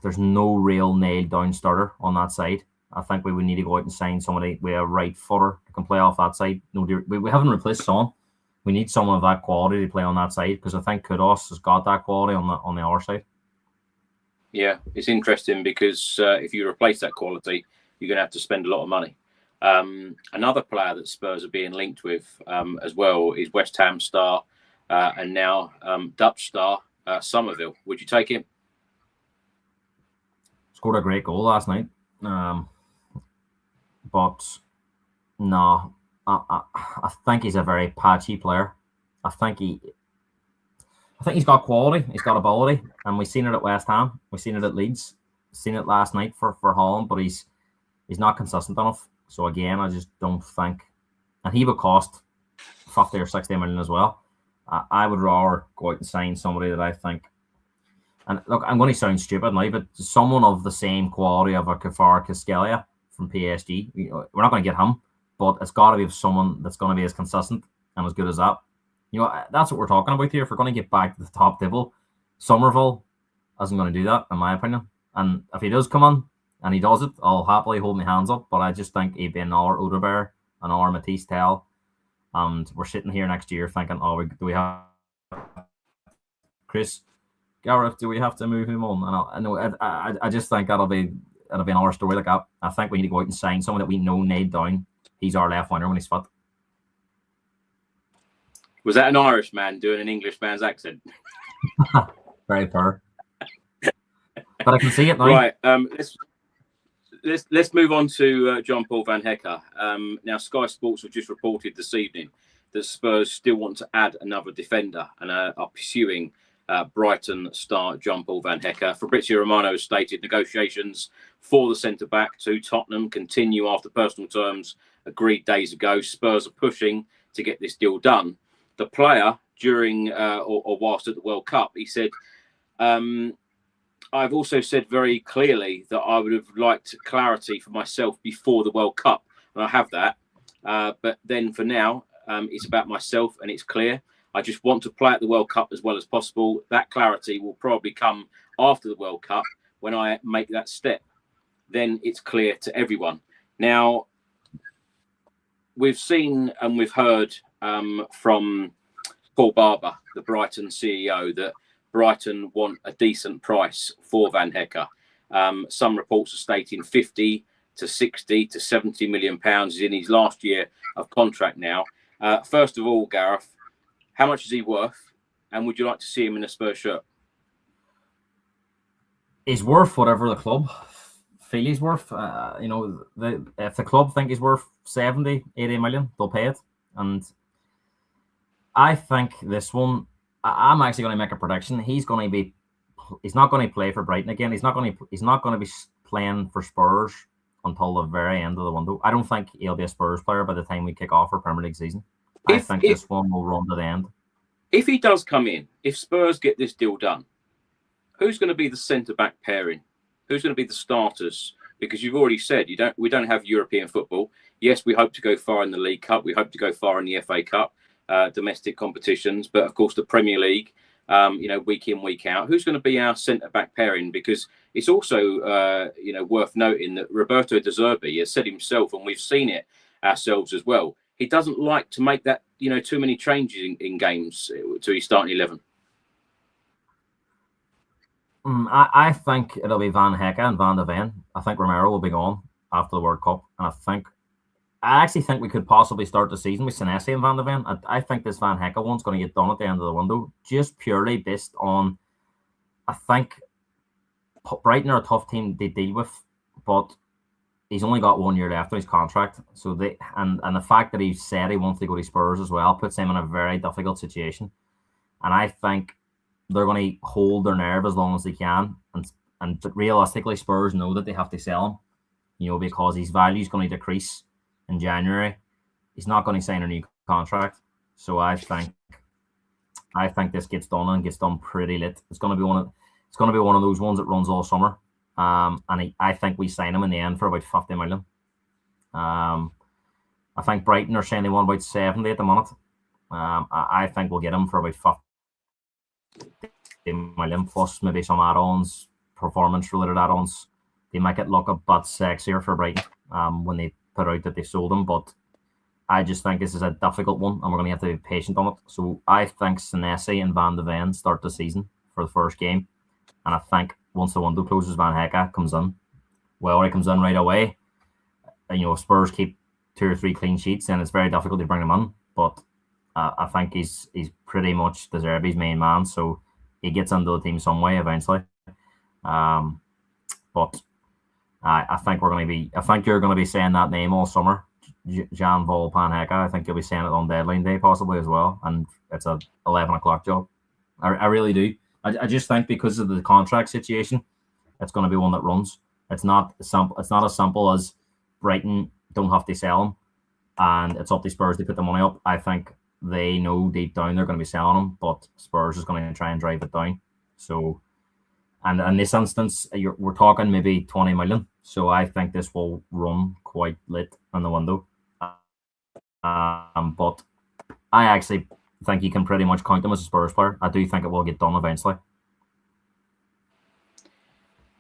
there's no real nailed down starter on that side. I think we would need to go out and sign somebody with a right footer who can play off that side. No, we haven't replaced Son. We need someone of that quality to play on that side because I think Kudus has got that quality on the other side. Yeah, it's interesting because if you replace that quality, you're going to have to spend a lot of money. Another player that Spurs are being linked with as well is West Ham star and now Dutch star Somerville. Would you take him? Scored a great goal last night. But no, I think he's a very patchy player. I think he's got quality. He's got ability, and we've seen it at West Ham. We've seen it at Leeds. Seen it last night for Holland, but he's not consistent enough. So again, I just don't think, and he would cost 50 or 60 million as well. I would rather go out and sign somebody that I think, and look, I'm going to sound stupid now, but someone of the same quality of a Kafar Kvaratskhelia from PSG. We're not going to get him, but it's got to be someone that's going to be as consistent and as good as that. That's what we're talking about here. If we're going to get back to the top table, Somerville isn't going to do that, in my opinion. And if he does come on and he does it, I'll happily hold my hands up. But I just think he'd be another Odegaard, another Matisse Tell. And we're sitting here next year thinking, do we have Chris Gareth? Do we have to move him on? And I just think it'll be another story like that. I think we need to go out and sign someone that we know nailed down. He's our left winger when he's fit. Was that an Irish man doing an English man's accent? Very poor. But I can see it now. Right. Let's move on to John-Paul Van Hecke. Now, Sky Sports have just reported this evening that Spurs still want to add another defender and are pursuing Brighton star John-Paul Van Hecke. Fabrizio Romano has stated negotiations for the centre-back to Tottenham continue after personal terms agreed days ago. Spurs are pushing to get this deal done. The player, during or whilst at the World Cup, he said, I've also said very clearly that I would have liked clarity for myself before the World Cup, and I have that. But then for now, it's about myself, and it's clear. I just want to play at the World Cup as well as possible. That clarity will probably come after the World Cup when I make that step. Then it's clear to everyone. Now, we've seen and we've heard from Paul Barber, the Brighton CEO, that Brighton want a decent price for Van Hecke. Some reports are stating 50 to 60 to 70 million pounds is in his last year of contract now. First of all, Gareth, how much is he worth? And would you like to see him in a Spurs shirt? He's worth whatever the club feel he's worth. If the club think he's worth 70, 80 million, they'll pay it. And I think this one, I'm actually going to make a prediction. He's not going to play for Brighton again. He's not going to be playing for Spurs until the very end of the window. I don't think he'll be a Spurs player by the time we kick off our Premier League season. I think this one will run to the end. If he does come in, if Spurs get this deal done, who's going to be the centre-back pairing? Who's going to be the starters? Because you've already said we don't have European football. Yes, we hope to go far in the League Cup. We hope to go far in the FA Cup, domestic competitions. But of course, the Premier League, week in, week out. Who's going to be our centre-back pairing? Because it's also, worth noting that Roberto De Zerbi has said himself, and we've seen it ourselves as well, he doesn't like to make that, too many changes in games to his starting 11. I think it'll be Van Hecke and Van de Ven. I think Romero will be gone after the World Cup. And I actually think we could possibly start the season with Senesi and Van de Ven. I think this Van Hecke one's going to get done at the end of the window, just purely based on, I think Brighton are a tough team to deal with, but he's only got 1 year left on his contract. So the fact that he said he wants to go to Spurs as well puts him in a very difficult situation. And I think they're going to hold their nerve as long as they can. And realistically, Spurs know that they have to sell him, because his value is going to decrease in January. He's not going to sign a new contract. So I think this gets done and gets done pretty late. It's going to be one of those ones that runs all summer. I think we sign him in the end for about 50 million. I think Brighton are saying they want about 70 at the minute. I think we'll get him for about 50 million plus maybe some add-ons, performance-related add-ons. They make it look a bit sexier for Brighton when they put out that they sold him. But I just think this is a difficult one, and we're going to have to be patient on it. So I think Senesi and Van de Ven start the season for the first game. And I think once the window closes, Van Hecke comes in. Well, he comes in right away. And, Spurs keep 2 or 3 clean sheets, and it's very difficult to bring him in. But I think he's pretty much De Zerbi's main man, so he gets into the team some way eventually. But I think we're going to be. I think you're going to be saying that name all summer, Jan Vol Panheka. I think you'll be saying it on deadline day possibly as well, and it's a 11 o'clock job. I really do. I just think because of the contract situation, it's going to be one that runs. It's not as simple as Brighton don't have to sell him, and it's up to Spurs to put the money up. I think they know deep down they're going to be selling him, but Spurs is going to try and drive it down. So, and in this instance, we're talking maybe 20 million. So I think this will run quite late in the window. But I actually think you can pretty much count him as a Spurs player. I do think it will get done eventually.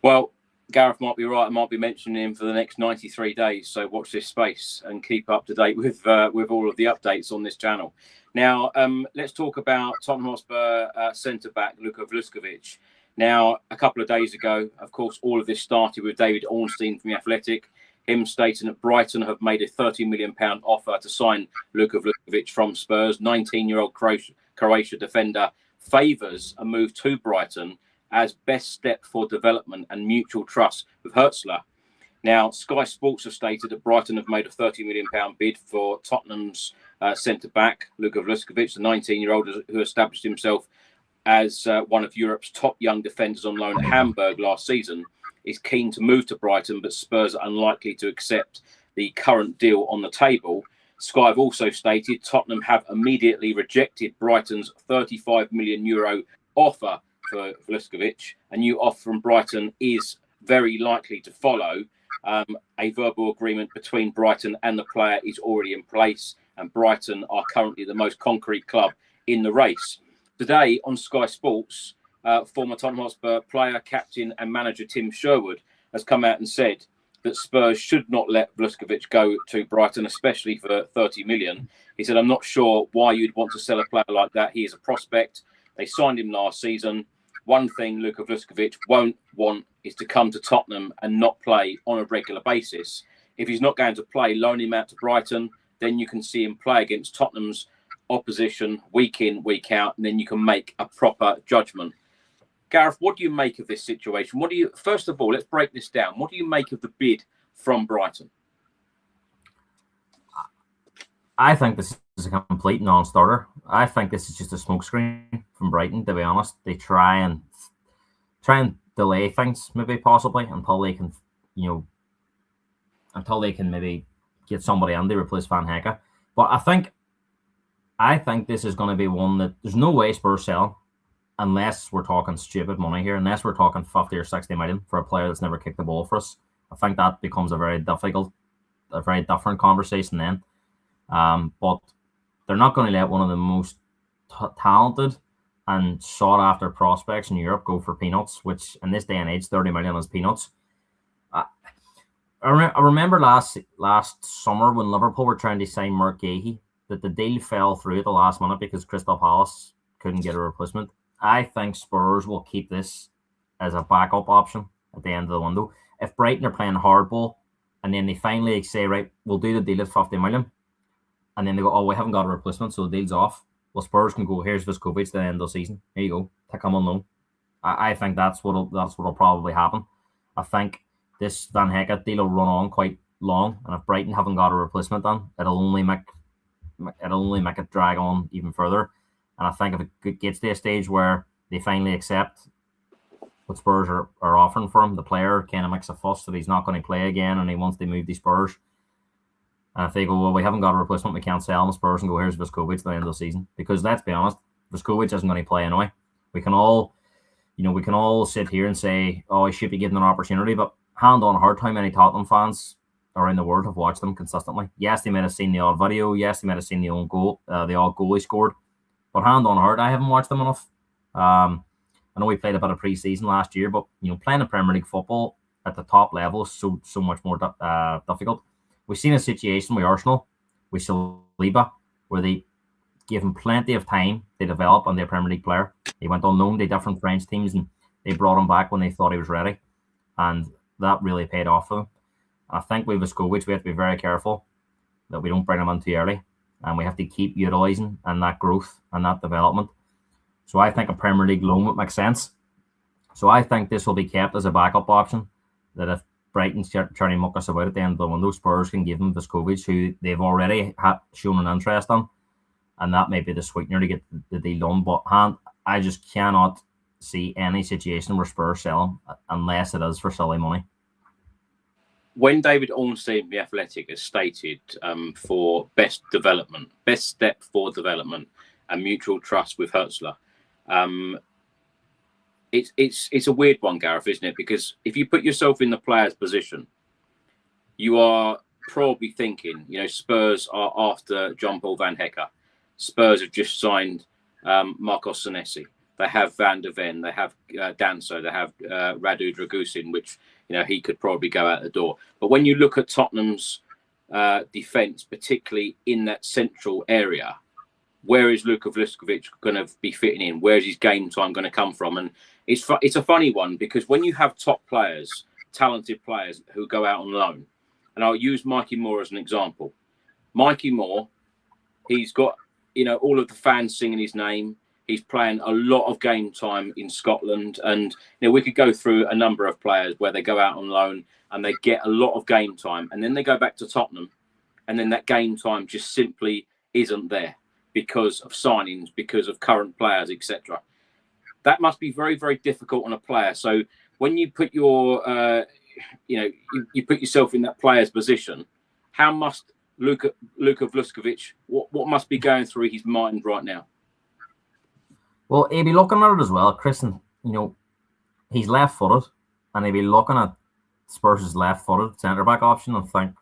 Well, Gareth might be right. I might be mentioning him for the next 93 days. So watch this space and keep up to date with all of the updates on this channel. Now, let's talk about Tottenham Hotspur centre-back Luka Vluskovic. Now, a couple of days ago, of course, all of this started with David Ornstein from The Athletic, him stating that Brighton have made a £30 million offer to sign Luka Vluskovic from Spurs. 19-year-old Croatia defender favours a move to Brighton as best step for development and mutual trust with Hertzler. Now, Sky Sports have stated that Brighton have made a £30 million bid for Tottenham's centre-back, Luka Vluskovic, the 19-year-old who established himself as one of Europe's top young defenders on loan at Hamburg last season, is keen to move to Brighton, but Spurs are unlikely to accept the current deal on the table. Sky have also stated Tottenham have immediately rejected Brighton's €35 million offer for Vluskovic. A new offer from Brighton is very likely to follow. A verbal agreement between Brighton and the player is already in place, and Brighton are currently the most concrete club in the race. Today on Sky Sports, former Tottenham Hotspur player, captain and manager Tim Sherwood has come out and said that Spurs should not let Vluskovic go to Brighton, especially for 30 million. He said, "I'm not sure why you'd want to sell a player like that. He is a prospect. They signed him last season. One thing Luka Vluskovic won't want is to come to Tottenham and not play on a regular basis. If he's not going to play, loan him out to Brighton. Then you can see him play against Tottenham's opposition week in, week out, and then you can make a proper judgment." Gareth, what do you make of this situation? First of all, let's break this down. What do you make of the bid from Brighton? I think this is a complete non-starter. I think this is just a smokescreen from Brighton, to be honest. They try and delay things, maybe possibly, until they can maybe get somebody in to replace Van Hecke. But I think this is going to be one that there's no way Spurs sell unless we're talking stupid money here, unless we're talking 50 or 60 million for a player that's never kicked the ball for us. I think that becomes a very different conversation then. But they're not going to let one of the most talented and sought-after prospects in Europe go for peanuts, which in this day and age, 30 million is peanuts. I remember last summer when Liverpool were trying to sign Mark Gahey, that the deal fell through at the last minute because Crystal Palace couldn't get a replacement. I think Spurs will keep this as a backup option at the end of the window. If Brighton are playing hardball and then they finally say, right, we'll do the deal at 50 million, and then they go, oh, we haven't got a replacement, so the deal's off. Well, Spurs can go, here's Vluskovic at the end of the season. Here you go, take him on loan. I think that's what'll probably happen. I think this Van Hecke deal will run on quite long, and if Brighton haven't got a replacement done, it'll only make it drag on even further. And I think if it gets to a stage where they finally accept what Spurs are offering for him, the player kind of makes a fuss that he's not going to play again and he wants to move to Spurs. And if they go, well, we haven't got a replacement, we can't sell him, Spurs and go, here's Vluskovic at the end of the season. Because let's be honest, Vluskovic isn't going to play anyway. We can all sit here and say, oh, he should be given an opportunity, but hand on heart, how many Tottenham fans around the world have watched them consistently? Yes, they might have seen the odd video. Yes, they might have seen the odd goal he scored. But hand on heart, I haven't watched them enough. I know we played a bit of pre-season last year, but playing a Premier League football at the top level is so much more difficult. We've seen a situation with Arsenal, with Saliba, where they gave him plenty of time to develop on their Premier League player. He went on loan to different French teams, and they brought him back when they thought he was ready, and that really paid off for them. I think with Vluskovic, we have to be very careful that we don't bring him in too early, and we have to keep utilising and that growth and that development. So I think a Premier League loan would make sense. So I think this will be kept as a backup option, that if Brighton's trying to muck us about at the end of the window, Spurs can give them Vescovic, who they've already shown an interest on, and that may be the sweetener to get the deal done. But I just cannot see any situation where Spurs sell him unless it is for silly money. When David Ornstein of The Athletic has stated for best step for development and mutual trust with Hertzler, it's a weird one, Gareth, isn't it? Because if you put yourself in the player's position, you are probably thinking, Spurs are after John Paul Van Hecker. Spurs have just signed Marcos Senesi. They have Van der Ven. They have Danso. They have Radu Dragusin, which, he could probably go out the door. But when you look at Tottenham's defence, particularly in that central area, where is Luka Vlahovic going to be fitting in? Where is his game time going to come from? And it's a funny one, because when you have top players, talented players who go out on loan, and I'll use Mikey Moore as an example. Mikey Moore, he's got, all of the fans singing his name. He's playing a lot of game time in Scotland. And, we could go through a number of players where they go out on loan and they get a lot of game time. And then they go back to Tottenham. And then that game time just simply isn't there because of signings, because of current players, etc. That must be very, very difficult on a player. So when you put your, you put yourself in that player's position, how must Luka Vlahovic, what must be going through his mind right now? Well, he'll be looking at it as well, Chris, and, he's left-footed, and he'll be looking at Spurs' left-footed centre-back option and think,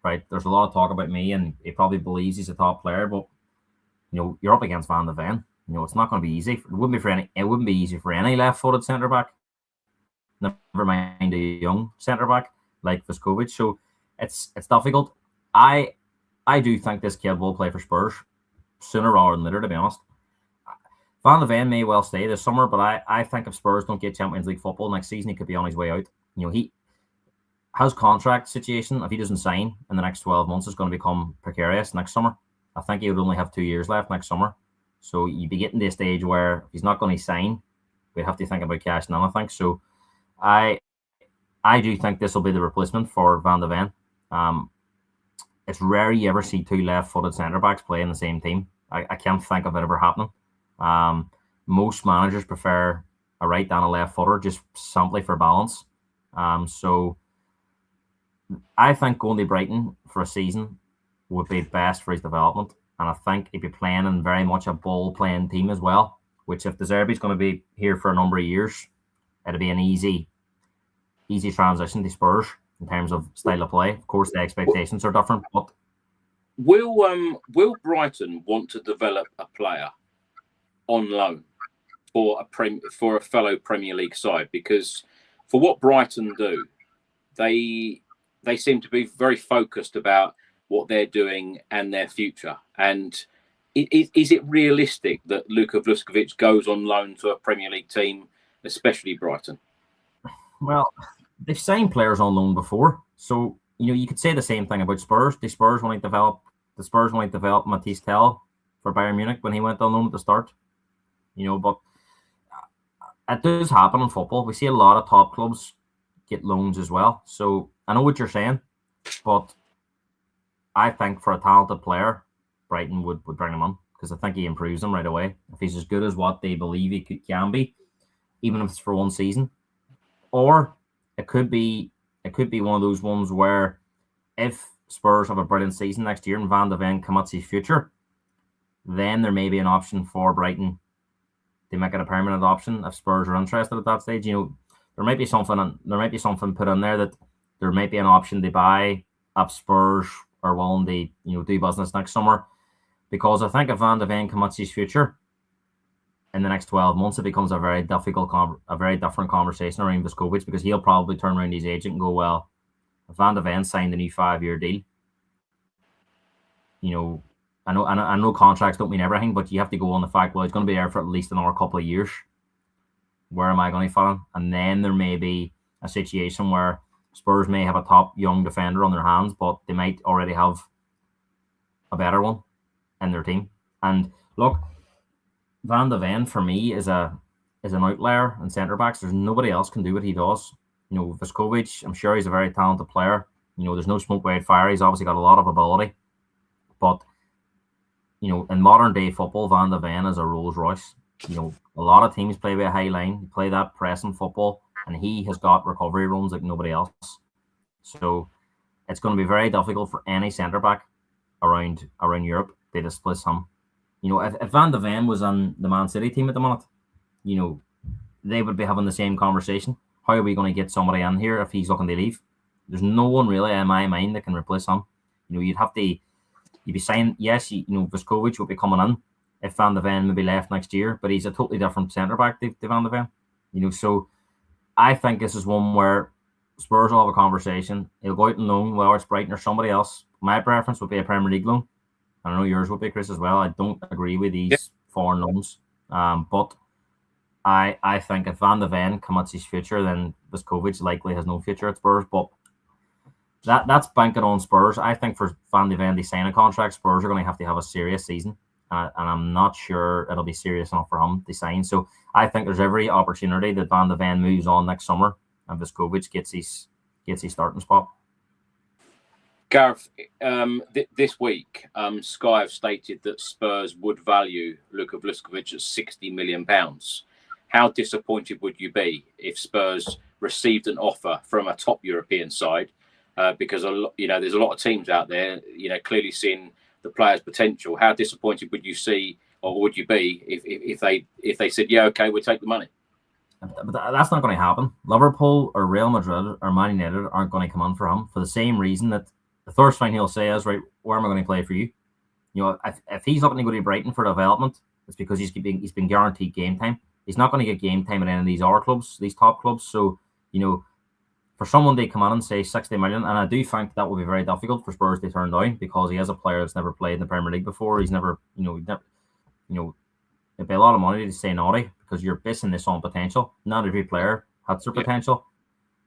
right, there's a lot of talk about me, and he probably believes he's a top player, but, you're up against Van der Ven. It's not going to be easy. It wouldn't be easy for any left-footed centre-back, never mind a young centre-back like Vescovic. So it's difficult. I do think this kid will play for Spurs sooner rather than later, to be honest. Van der Ven may well stay this summer, but I think if Spurs don't get Champions League football next season, he could be on his way out. He has contract situation. If he doesn't sign in the next 12 months, it's going to become precarious next summer. I think he would only have 2 years left next summer. So you'd be getting to a stage where if he's not going to sign, we'd have to think about cash now, I think. So I do think this will be the replacement for Van der Ven. It's rare you ever see two left-footed centre-backs play in the same team. I can't think of it ever happening. Most managers prefer a right and a left footer just simply for balance. So I think going to Brighton for a season would be best for his development, and I think he'd be playing in very much a ball-playing team as well, which if De Zerbi's going to be here for a number of years, it'll be an easy transition to Spurs in terms of style of play. Of course, the expectations are different, but will Brighton want to develop a player on loan for a fellow Premier League side? Because for what Brighton do, they seem to be very focused about what they're doing and their future. And is it realistic that Luka Vlahovic goes on loan to a Premier League team, especially Brighton? Well, they've signed players on loan before, so you could say the same thing about Spurs. The Spurs want to develop Matisse Tell for Bayern Munich when he went on loan at the start. But it does happen in football. We see a lot of top clubs get loans as well. So I know what you're saying, but I think for a talented player, Brighton would bring him on because I think he improves them right away. If he's as good as what they believe he can be, even if it's for one season. Or it could be one of those ones where if Spurs have a brilliant season next year and Van der Ven commits his future, then there may be an option for Brighton to make it a permanent option if Spurs are interested at that stage. There might be something put in there that there might be an option to buy if Spurs are willing to do business next summer. Because I think if Van der Ven commits his future in the next 12 months, it becomes a very different conversation around Vescovic, because he'll probably turn around his agent and go, well, if Van der Ven signed a new 5-year deal, I know contracts don't mean everything, but you have to go on the fact, well, it's going to be there for at least another couple of years. Where am I going to fit in? And then there may be a situation where Spurs may have a top young defender on their hands, but they might already have a better one in their team. And look, Van der Ven for me is an outlier in centre backs. There's nobody else can do what he does. You know, Vuskovic, I'm sure he's a very talented player. You know, there's no smoke without fire. He's obviously got a lot of ability. But, you know, in modern day football, Van de Ven is a Rolls Royce. You know, a lot of teams play with a high line, play that pressing football, and he has got recovery runs like nobody else. So it's going to be very difficult for any centre back around Europe to displace him. You know, if Van de Ven was on the Man City team at the minute, you know, they would be having the same conversation. How are we going to get somebody in here if he's looking to leave? There's no one really in my mind that can replace him. You know, you'd be saying, yes, you know, Vuskovic will be coming in if Van de Ven maybe left next year, but he's a totally different centre back to Van de Ven. You know, so I think this is one where Spurs will have a conversation. He'll go out and loan, whether it's Brighton or somebody else. My preference would be a Premier League loan. I know yours would be, Chris, as well. I don't agree with these foreign loans. But I think if Van de Ven commits his future, then Vuskovic likely has no future at Spurs. But that's banking on Spurs. I think for Van de Ven to sign a contract, Spurs are going to have a serious season. And I'm not sure it'll be serious enough for him to sign. So I think there's every opportunity that Van de Ven moves on next summer and Vuskovic gets his starting spot. Gareth, this week, Sky have stated that Spurs would value Luka Vuskovic at £60 million. How disappointed would you be if Spurs received an offer from a top European side? Because there's a lot of teams out there, clearly seeing the player's potential. How disappointed would you be if they said, yeah, okay, we'll take the money? But that's not going to happen. Liverpool or Real Madrid or Man United aren't going to come on for him for the same reason that the first thing he'll say is, right, where am I going to play for you? You know, if he's looking to go to Brighton for development, it's because he's been guaranteed game time. He's not going to get game time at any of these other clubs, these top clubs. So, you know, for someone to come on and say 60 million, and I do think that would be very difficult for Spurs to turn down because he is a player that's never played in the Premier League before. He's never, it'd be a lot of money to say naughty because you're basing this on potential. Not every player has their potential.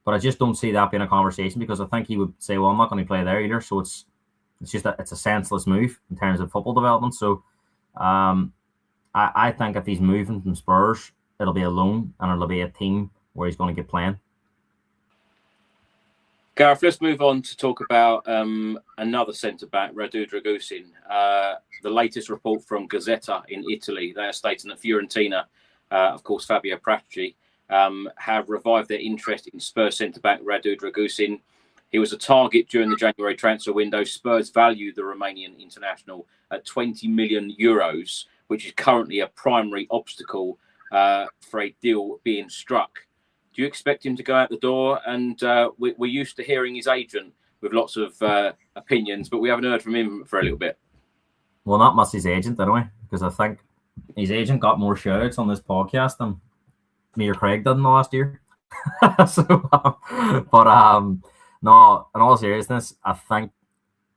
But I just don't see that being a conversation because I think he would say, well, I'm not going to play there either. So it's a senseless move in terms of football development. So I think if he's moving from Spurs, it'll be a loan and it'll be a team where he's going to get playing. Gareth, let's move on to talk about another centre-back, Radu Dragusin. The latest report from Gazzetta in Italy, they are stating that Fiorentina, of course, Fabio Pracci, have revived their interest in Spurs centre-back Radu Dragusin. He was a target during the January transfer window. Spurs value the Romanian international at €20 million, which is currently a primary obstacle for a deal being struck. Do you expect him to go out the door? And we're used to hearing his agent with lots of opinions, but we haven't heard from him for a little bit. Well, not much his agent, anyway, because I think his agent got more shout-outs on this podcast than me or Craig did in the last year. No, in all seriousness, I think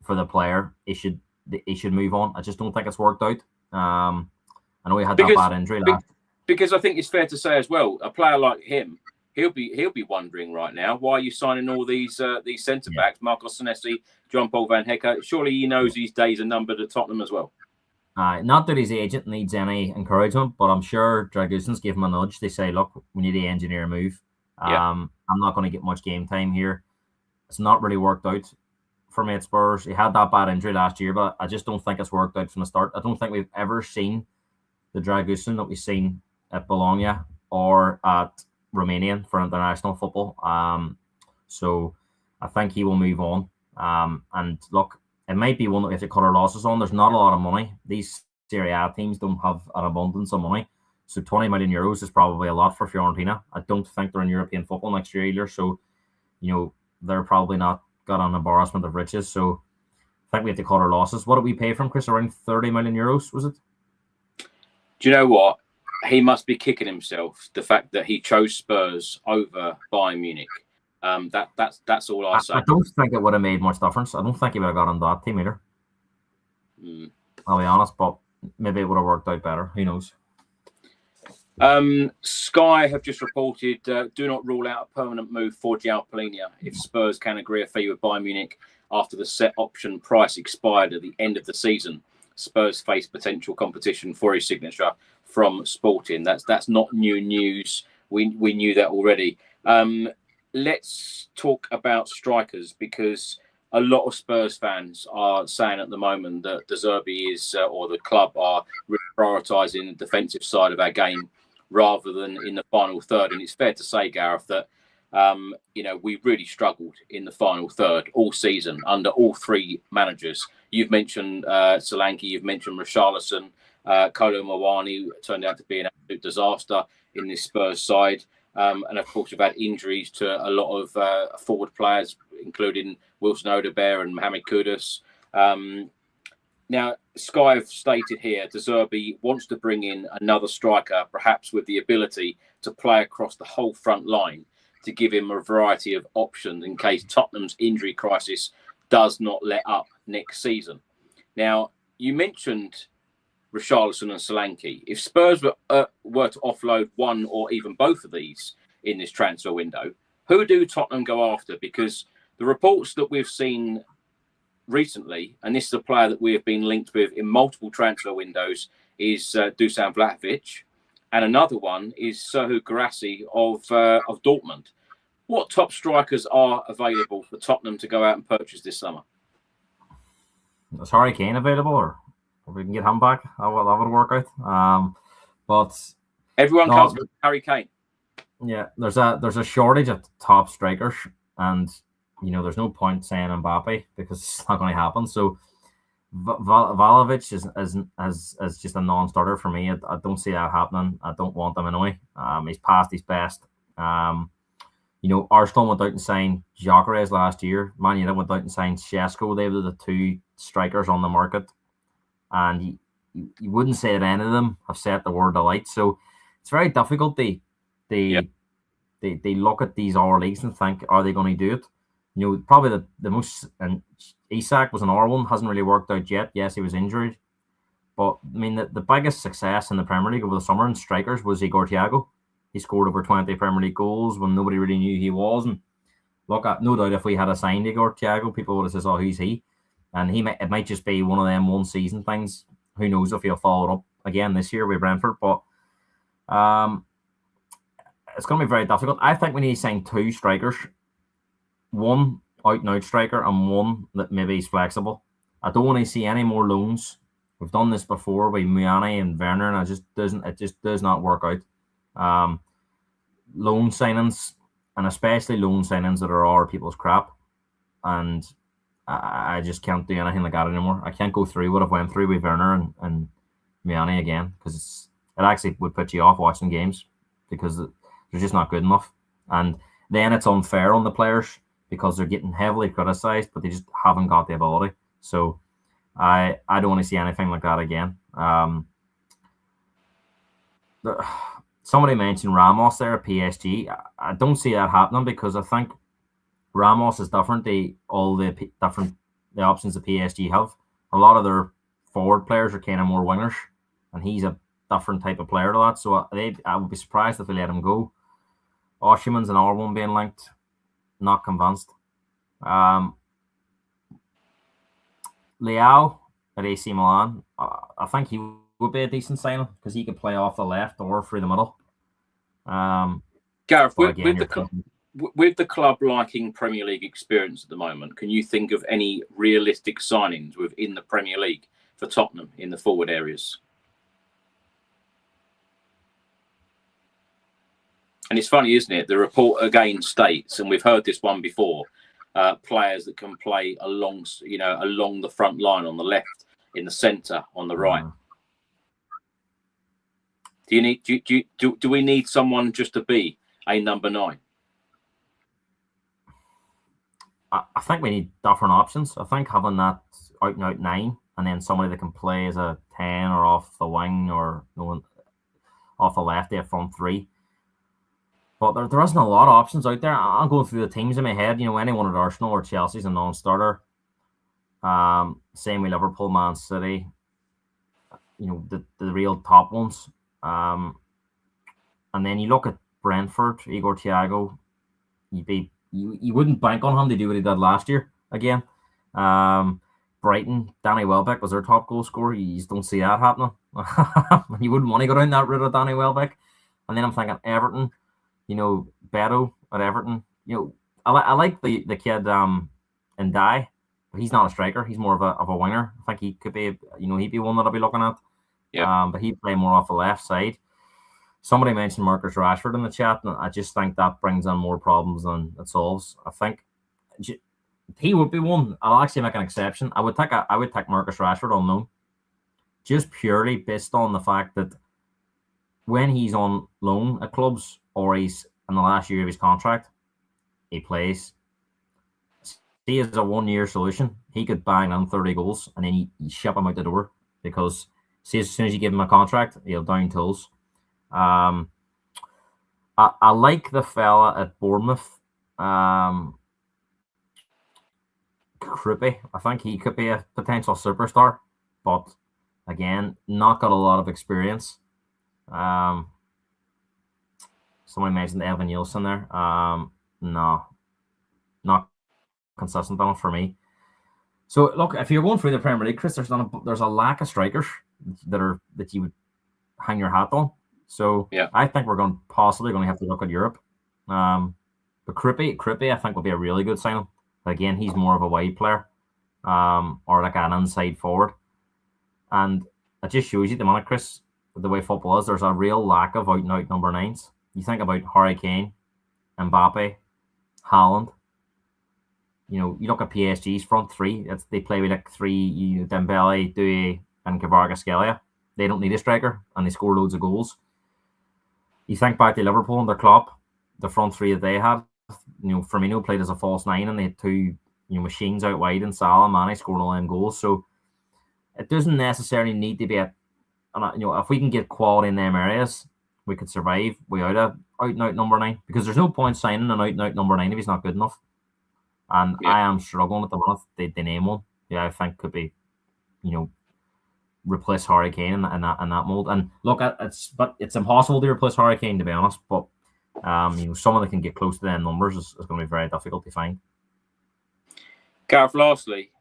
for the player, he should move on. I just don't think it's worked out. I know he had that bad injury last. Because I think it's fair to say as well, a player like him, he'll be wondering right now, why are you signing all these centre backs, Marcos Senesi, John Paul Van Hecke? Surely he knows these days are numbered at Tottenham as well. Not that his agent needs any encouragement, but I'm sure Dragusin's give him a nudge. They say, look, we need to engineer a move. I'm not going to get much game time here. It's not really worked out for me at Spurs. He had that bad injury last year, but I just don't think it's worked out from the start. I don't think we've ever seen the Dragusin that we've seen at Bologna or at Romania for international football. So I think he will move on. And look, it might be one that we have to cut our losses on. There's not a lot of money. These Serie A teams don't have an abundance of money. So €20 million is probably a lot for Fiorentina. I don't think they're in European football next year either. So, they're probably not got an embarrassment of riches. So I think we have to cut our losses. What did we pay for him, Chris? Around €30 million, was it? Do you know what? He must be kicking himself, the fact that he chose Spurs over Bayern Munich. That's all I say. I don't think it would have made much difference. I don't think he would have got on that team either. I'll be honest, but maybe it would have worked out better. Who knows? Sky have just reported, do not rule out a permanent move for João Palhinha if Spurs can agree a fee with Bayern Munich after the set option price expired at the end of the season. Spurs face potential competition for his signature from Sporting. That's not new news. We knew that already. let's talk about strikers, because a lot of Spurs fans are saying at the moment that De Zerbi is, or the club are prioritising the defensive side of our game rather than in the final third. And it's fair to say, Gareth, that we really struggled in the final third all season under all three managers. You've mentioned Solanke, you've mentioned Richarlison, Kolo Muani turned out to be an absolute disaster in this Spurs side. And of course, we've had injuries to a lot of forward players, including Wilson Odebear and Mohamed Kudus. Now, Sky have stated here, De Zerbi wants to bring in another striker, perhaps with the ability to play across the whole front line, to give him a variety of options in case Tottenham's injury crisis does not let up next season. Now, you mentioned Richarlison and Solanke. If Spurs were to offload one or even both of these in this transfer window, who do Tottenham go after? Because the reports that we've seen recently, and this is a player that we have been linked with in multiple transfer windows, is Dusan Vlahovic, and another one is Serhou Guirassy of Dortmund. What top strikers are available for Tottenham to go out and purchase this summer? Is Harry Kane available, or if we can get him back, that would work out. But everyone comes with Harry Kane. Yeah, there's a shortage of top strikers, and there's no point saying Mbappe because it's not going to happen. So Vlahovic is just a non-starter for me. I don't see that happening. I don't want him anyway. He's past his best. Arsenal went out and signed Gyökeres last year. Man United went out and signed Šeško. They were the two strikers on the market, and you wouldn't say that any of them have set the world alight. So it's very difficult. They look at these other leagues and think, are they going to do it? Probably the most, and Isak was an R1, hasn't really worked out yet. Yes, he was injured, but I mean the biggest success in the Premier League over the summer in strikers was Igor Thiago. He scored over 20 Premier League goals when nobody really knew who he was. And look, no doubt if we had assigned Igor Thiago, people would have said, "Oh, who's he?" And it might just be one of them one season things. Who knows if he'll follow it up again this year with Brentford? But it's going to be very difficult. I think we need to sign two strikers, one out-and-out striker and one that maybe is flexible. I don't want to see any more loans. We've done this before with Muani and Werner, and it just does not work out. Loan signings, and especially loan signings that are other people's crap, and I just can't do anything like that anymore. I can't go through what I've went through with Werner and Muani again, because it actually would put you off watching games because they're just not good enough, and then it's unfair on the players because they're getting heavily criticised, but they just haven't got the ability. So I don't want to see anything like that again. Somebody mentioned Ramos there at PSG. I don't see that happening because I think Ramos is different to all the options the PSG have. A lot of their forward players are kind of more wingers, and he's a different type of player to that. So I would be surprised if they let him go. Osimhen's an R1 being linked. Not convinced. Leao at AC Milan. I think he would be a decent signing because he could play off the left or through the middle. Gareth, with the club lacking Premier League experience at the moment, can you think of any realistic signings within the Premier League for Tottenham in the forward areas? And it's funny, isn't it? The report again states, and we've heard this one before, players that can play along the front line, on the left, in the centre, on the right. Do we need someone just to be a number 9? I think we need different options. I think having that out and out 9, and then somebody that can play as a 10 or off the wing or off the left there front 3. But there isn't a lot of options out there. I'm going through the teams in my head. Anyone at Arsenal or Chelsea's a non-starter. Same with Liverpool, Man City. The real top ones. And then you look at Brentford, Igor Thiago. You wouldn't bank on him to do what he did last year again. Brighton, Danny Welbeck was their top goal scorer. You just don't see that happening. You wouldn't want to go down that route of Danny Welbeck. And then I'm thinking Everton. Beto at Everton, I like the kid in Die, but he's not a striker. He's more of a winger. I think he could be, he'd be one that I'll be looking at. Yeah. But he'd play more off the left side. Somebody mentioned Marcus Rashford in the chat, and I just think that brings in more problems than it solves. I think he would be one. I'll actually make an exception. I would take Marcus Rashford on loan, just purely based on the fact that when he's on loan at clubs or he's in the last year of his contract, he plays. See, as a 1 year solution, he could bang on 30 goals and then you ship him out the door, because see, as soon as you give him a contract, he'll down tools. I like the fella at Bournemouth, Krippy. I think he could be a potential superstar, but again, not got a lot of experience. Somebody mentioned Evan Nielsen there. No, not consistent enough for me. So look, if you're going through the Premier League, Chris, there's a lack of strikers that you would hang your hat on. So yeah, I think we're possibly going to have to look at Europe. But Krippy, I think will be a really good signing. But again, he's more of a wide player, or like an inside forward. And it just shows you the minute, Chris, the way football is. There's a real lack of out and out number 9s. You think about Harry Kane, Mbappe, Haaland. You look at PSG's front three. They play with like three: Dembele, Doué, and Kvaratskhelia. They don't need a striker, and they score loads of goals. You think back to Liverpool and their Klopp, the front three that they had. Firmino played as a false 9, and they had two machines out wide, and Salah, Mane scored all them goals. So it doesn't necessarily need to be if we can get quality in them areas, we could survive without a out and out number 9, because there's no point signing an out and out number 9 if he's not good enough. And I am struggling at the minute. They name one. Yeah, I think could be, replace Harry Kane in that mold. And look, it's impossible to replace Harry Kane, to be honest. But someone that can get close to them numbers is going to be very difficult to find. Gareth, lastly,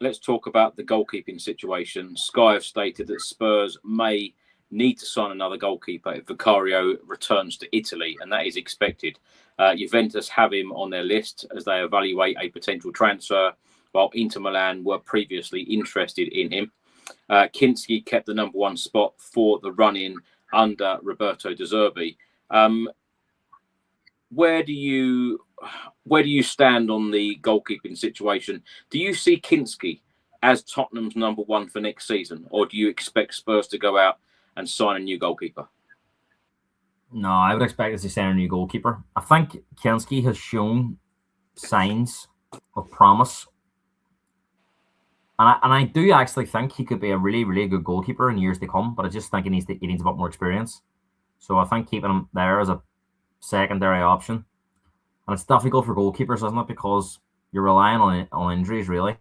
let's talk about the goalkeeping situation. Sky have stated that Spurs may need to sign another goalkeeper if Vicario returns to Italy, and that is expected. Juventus have him on their list as they evaluate a potential transfer, while Inter Milan were previously interested in him. Kinski kept the number 1 spot for the run-in under Roberto De Zerbi. Where do you stand on the goalkeeping situation? Do you see Kinski as Tottenham's number 1 for next season, or do you expect Spurs to go out and sign a new goalkeeper? No, I would expect us to sign a new goalkeeper. I think Kinski has shown signs of promise. And I do actually think he could be a really, really good goalkeeper in years to come, but I just think he needs a bit more experience. So I think keeping him there as a secondary option. And it's difficult for goalkeepers, isn't it? Because you're relying on injuries, really.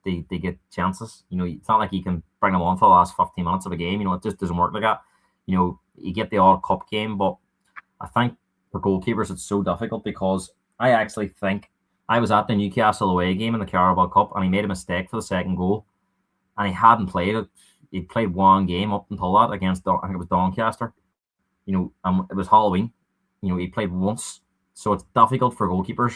They get chances. It's not like you can bring them on for the last 15 minutes of a game. It just doesn't work like that. You get the odd cup game, but I think for goalkeepers it's so difficult, because I actually think I was at the Newcastle away game in the Carabao Cup, and he made a mistake for the second goal, and he hadn't played it. He played one game up until that against, I think it was Doncaster. It was Halloween. He played once, so it's difficult for goalkeepers.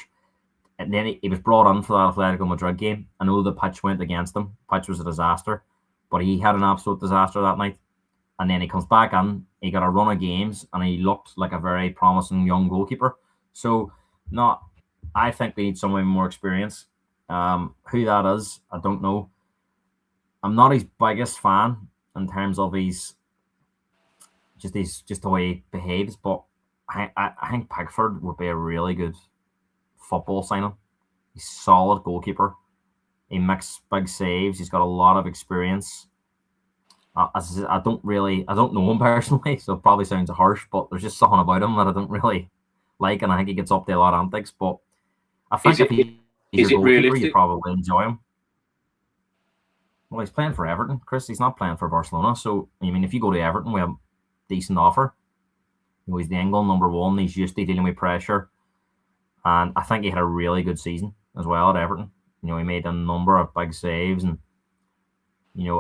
And then he was brought in for that Atletico Madrid game. I know the pitch went against him. Pitch was a disaster, but he had an absolute disaster that night. And then he comes back in, he got a run of games, and he looked like a very promising young goalkeeper. So, I think we need someone with more experience. Who that is, I don't know. I'm not his biggest fan in terms of just the way he behaves, but I think Pickford would be a really good football signing. He's a solid goalkeeper. He makes big saves. He's got a lot of experience. I don't know him personally, so it probably sounds harsh, but there's just something about him that I don't really like, and I think he gets up to a lot of antics. But I think if he's a goalkeeper, you probably enjoy him. Well, he's playing for Everton, Chris. He's not playing for Barcelona. So, if you go to Everton, we have a decent offer. He's the England number 1. He's used to dealing with pressure. And I think he had a really good season as well at Everton. He made a number of big saves, and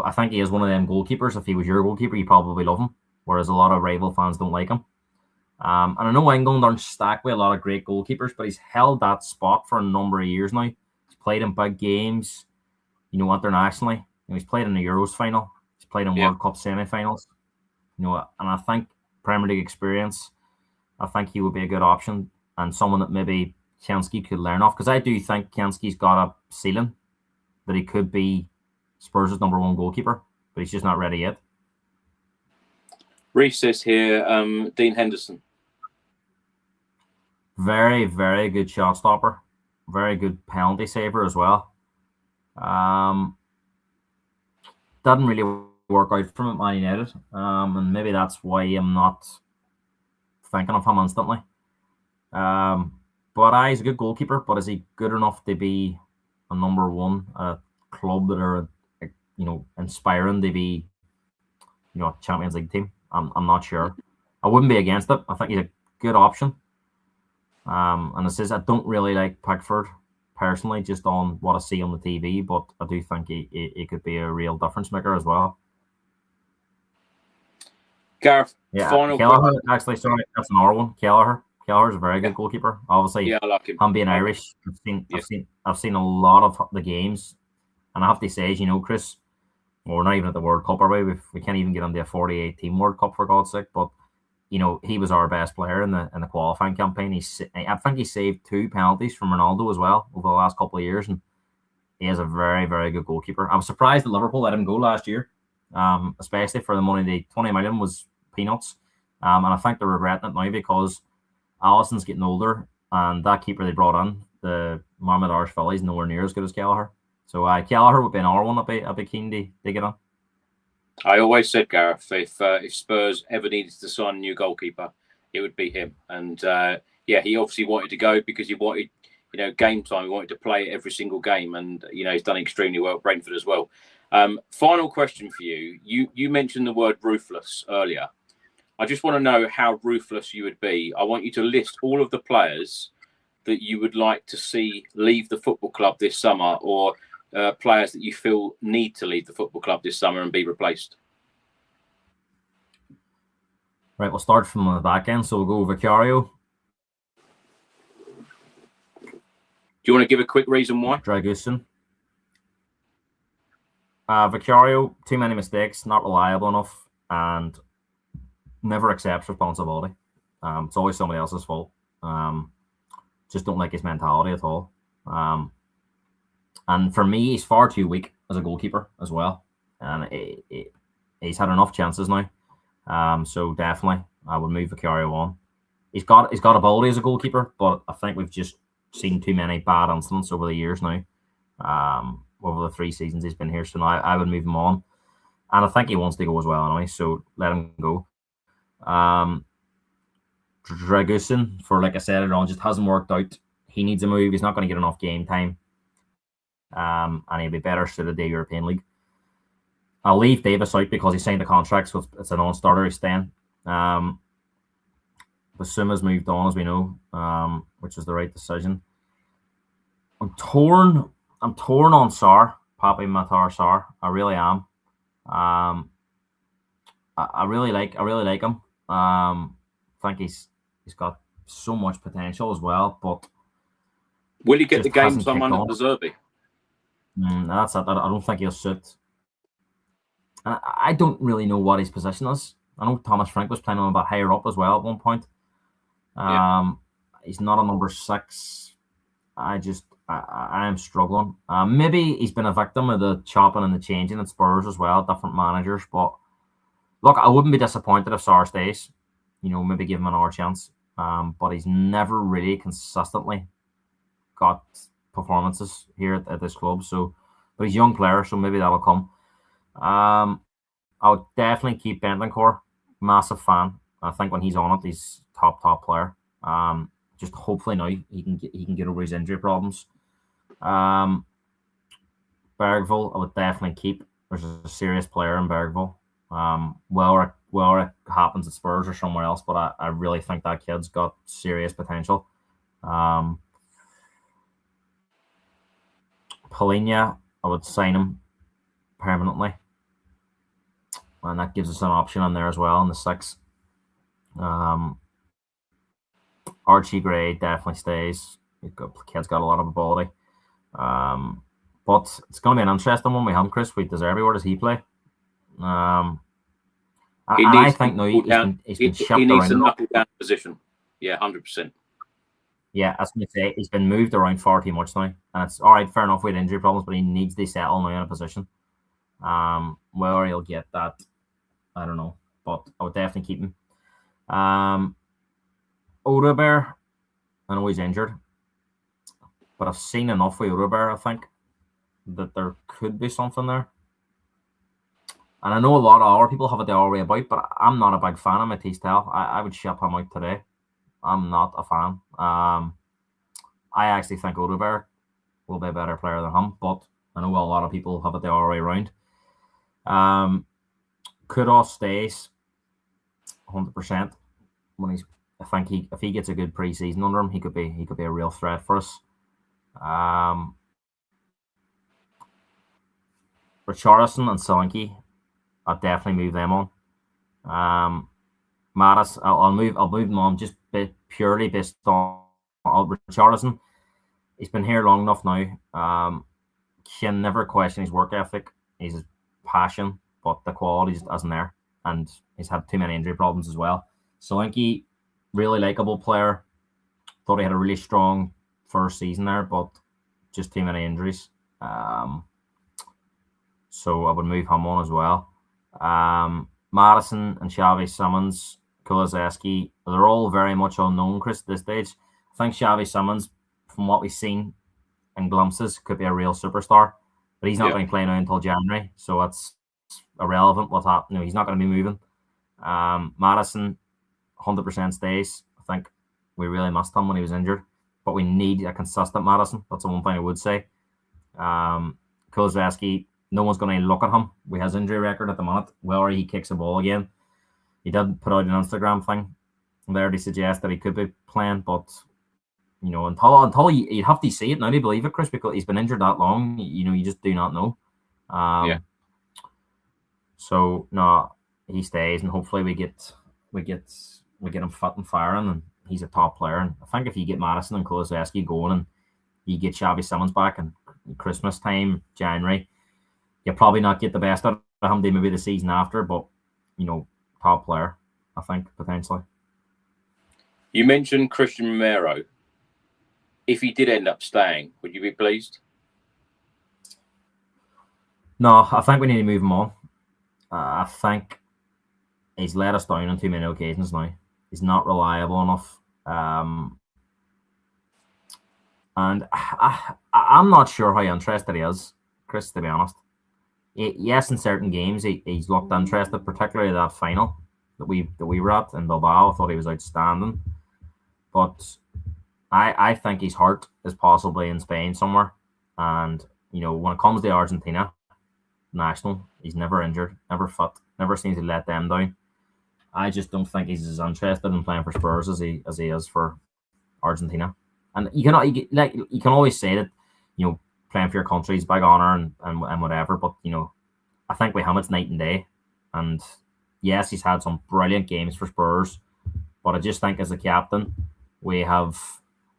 I think he is one of them goalkeepers. If he was your goalkeeper, you probably love him, whereas a lot of rival fans don't like him. And I know England aren't stacked with a lot of great goalkeepers, but he's held that spot for a number of years now. He's played in big games, internationally. He's played in the Euros final. He's played in World Cup semi-finals. And I think Premier League experience, I think he would be a good option and someone that maybe Kianski could learn off, because I do think Kianski's got a ceiling that he could be Spurs' number one goalkeeper, but he's just not ready yet. Reece says here, Dean Henderson. Very, very good shot stopper. Very good penalty saver as well. Didn't really work out from it, Man United. And maybe that's why I'm not thinking of him instantly. But he's a good goalkeeper, but is he good enough to be a number one at a club that are, inspiring to be, a Champions League team? I'm not sure. I wouldn't be against it. I think he's a good option. And it says I don't really like Pickford personally, just on what I see on the TV, but I do think he could be a real difference maker as well. Gareth, final Kelleher, actually, sorry, that's another one. Kelleher's a very good goalkeeper. Obviously, I like him. I'm being Irish. I've seen a lot of the games, and I have to say, Chris, we're not even at the World Cup, are we? We can't even get into a 48-team World Cup, for God's sake. But he was our best player in the qualifying campaign. I think he saved 2 penalties from Ronaldo as well over the last couple of years, and he is a very, very good goalkeeper. I was surprised that Liverpool let him go last year, especially for the money. The 20 million was peanuts, and I think they're regretting it now because Alisson's getting older, and that keeper they brought in, the Mohamed Arshvili, is nowhere near as good as Kelleher. So Kelleher would be another one I'd be keen to get on. I always said, Gareth, if Spurs ever needed to sign a new goalkeeper, it would be him. And he obviously wanted to go because he wanted, game time. He wanted to play every single game, and he's done extremely well at Brentford as well. Final question for you. You mentioned the word ruthless earlier. I just want to know how ruthless you would be. I want you to list all of the players that you would like to see leave the football club this summer, or players that you feel need to leave the football club this summer and be replaced. Right, we'll start from the back end. So we'll go Vicario. Do you want to give a quick reason why? Dragusin. Vicario, too many mistakes, not reliable enough, and never accepts responsibility. It's always somebody else's fault. Just don't like his mentality at all. And for me, he's far too weak as a goalkeeper as well. And he's had enough chances now. So definitely, I would move Vicario on. He's got ability as a goalkeeper, but I think we've just seen too many bad incidents over the years now. Over the 3 seasons he's been here, so now I would move him on. And I think he wants to go as well anyway, so let him go. Dragusin, for like I said, it all just hasn't worked out. He needs a move. He's not going to get enough game time. And he'll be better suited to the European League. I'll leave Davis out because he signed a contract, so it's a non-starter. He's staying. Basuma's moved on, as we know, which is the right decision. I'm torn on Sarr, Papi Matar Sarr. I really am. I really like him. I think he's got so much potential as well, but will he get the game time under De Zerbi? That's it. I don't think he'll suit. I don't really know what his position is. I know Thomas Frank was playing him a bit higher up as well at one point. He's not a number 6. I am struggling. Maybe he's been a victim of the chopping and the changing at Spurs as well, different managers. But look, I wouldn't be disappointed if Sarr stays. Maybe give him another chance. But he's never really consistently got performances here at this club. So, but he's a young player, so maybe that'll come. I would definitely keep Bentancur. Massive fan. I think when he's on it, he's top player. Just hopefully now he can get over his injury problems. Bergville, I would definitely keep. There's a serious player in Bergville. Whether it happens at Spurs or somewhere else, but I really think that kid's got serious potential. Polina, I would sign him permanently, and that gives us an option on there as well in the 6. Archie Gray definitely stays. Kid's got a lot of ability. But it's going to be an interesting one. We have Chris. We De Zerbi. Where does he play? I think no, he's been shipped he needs around. a knuckle down position. Yeah, 100%. Yeah, I was going to say he's been moved around far too much now, and it's all right. Fair enough with injury problems, but he needs to settle now in a position. Where he'll get that, I don't know, but I would definitely keep him. Odebear, I know he's injured, but I've seen enough with Odebear, I think, that there could be something there. And I know a lot of other people have it the other way about, but I'm not a big fan of Matisse Tell. I would ship him out today. I'm not a fan. I actually think Odebear will be a better player than him, but I know a lot of people have it the other way around. Kudos stays 100%. I think if he gets a good preseason under him, he could be a real threat for us. Richarlison and Solanke, I'll definitely move them on. Mattis, I'll move them on just purely based on Richarlison. He's been here long enough now. Can never question his work ethic, his passion, but the quality just isn't there, and he's had too many injury problems as well. Solanke, really likable player. Thought he had a really strong first season there, but just too many injuries. So I would move him on as well. Madison and Xavi Simons, Kulusevski, they're all very much unknown, Chris, at this stage. I think Xavi Simons, from what we've seen in glimpses, could be a real superstar, but he's not going to play now until January, so it's irrelevant what's happening. He's not going to be moving. Madison, 100% stays. I think we really missed him when he was injured, but we need a consistent Madison. That's the one thing I would say. Kulusevski, no one's going to look at him with his injury record at the minute. Whether he kicks the ball again, he did put out an Instagram thing there to suggest that he could be playing, but until you have to see it now to believe it, Chris, because he's been injured that long. You just do not know. So no, he stays, and hopefully we get him fit and firing, and he's a top player. And I think if you get Madison and Kulusevski going, and you get Xavi Simons back in Christmas time, January, you'll probably not get the best out of him maybe the season after, but top player, I think, potentially. You mentioned Christian Romero. If he did end up staying, would you be pleased? No, I think we need to move him on. I think he's let us down on too many occasions now. He's not reliable enough. And I'm not sure how interested he is, Chris, to be honest. Yes, in certain games he's looked interested, particularly that final that we were at in Bilbao. I thought he was outstanding, but I think his heart is possibly in Spain somewhere. And when it comes to Argentina national, he's never injured, never fit, never seems to let them down. I just don't think he's as interested in playing for Spurs as he is for Argentina. And you can always say that playing for your country is big honour and whatever, but I think with him it's night and day. And yes, he's had some brilliant games for Spurs, but I just think as a captain we have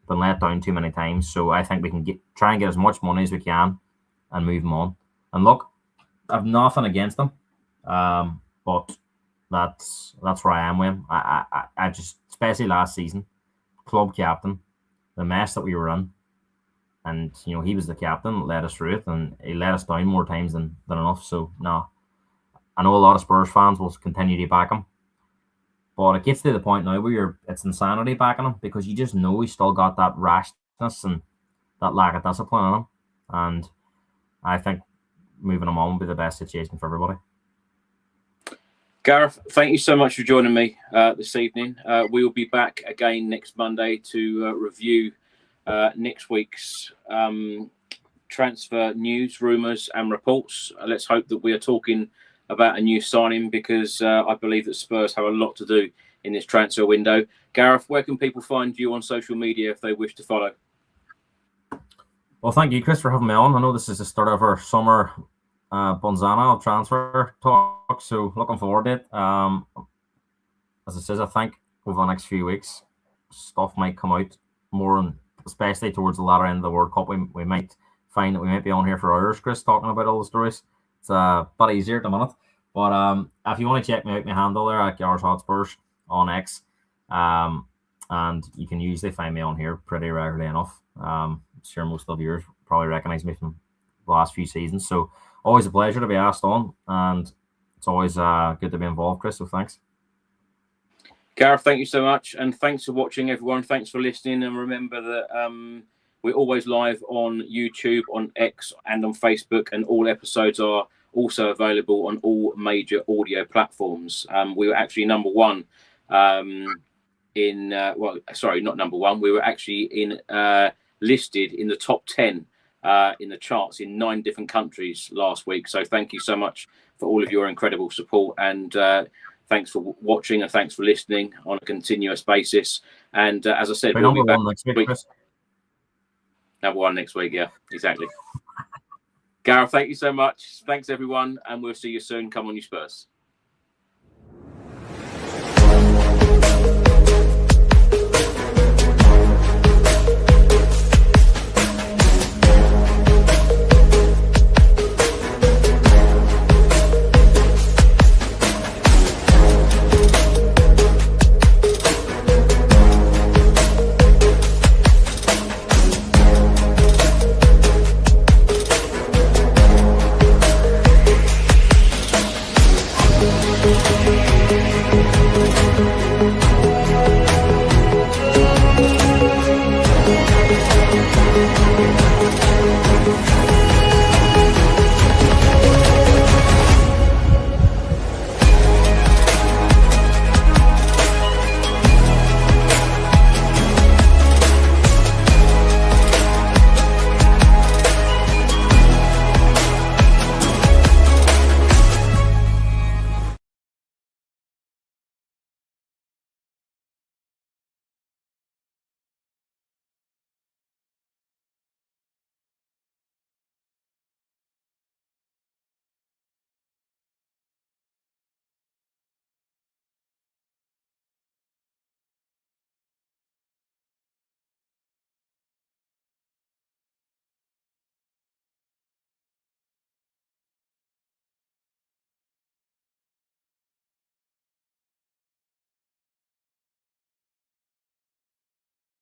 been let down too many times. So I think we can try and get as much money as we can and move him on. And look, I've nothing against him, but that's where I am with him. I just, especially last season, club captain, the mess that we were in. And, he was the captain, led us through it, and he let us down more times than enough. So, no, I know a lot of Spurs fans will continue to back him. But it gets to the point now where it's insanity backing him, because you just know he's still got that rashness and that lack of discipline in him. And I think moving him on will be the best situation for everybody. Gareth, thank you so much for joining me this evening. We will be back again next Monday to review next week's transfer news, rumours and reports. Let's hope that we are talking about a new signing, because I believe that Spurs have a lot to do in this transfer window. Gareth, where can people find you on social media if they wish to follow? Well, thank you, Chris, for having me on. I know this is the start of our summer Bonzana transfer talk, so looking forward to it. As I said, I think over the next few weeks, stuff might come out more, and especially towards the latter end of the World Cup, we might find that we might be on here for hours, Chris, talking about all the stories. It's a bit easier at the minute. But if you want to check me out, my handle there at Gareth Hotspurs on X, and you can usually find me on here pretty regularly enough. I'm sure most of you probably recognise me from the last few seasons. So always a pleasure to be asked on, and it's always good to be involved, Chris. So thanks. Gareth, thank you so much, and thanks for watching, everyone. Thanks for listening, and remember that we're always live on YouTube, on X, and on Facebook, and all episodes are also available on all major audio platforms. We were actually number one not number one. We were actually listed in the top 10 in the charts in 9 different countries last week. So thank you so much for all of your incredible support, and thanks for watching, and thanks for listening on a continuous basis. And as I said, we'll be back next week. Number 1 next week, yeah, exactly. Gareth, thank you so much. Thanks, everyone, and we'll see you soon. Come on, you Spurs.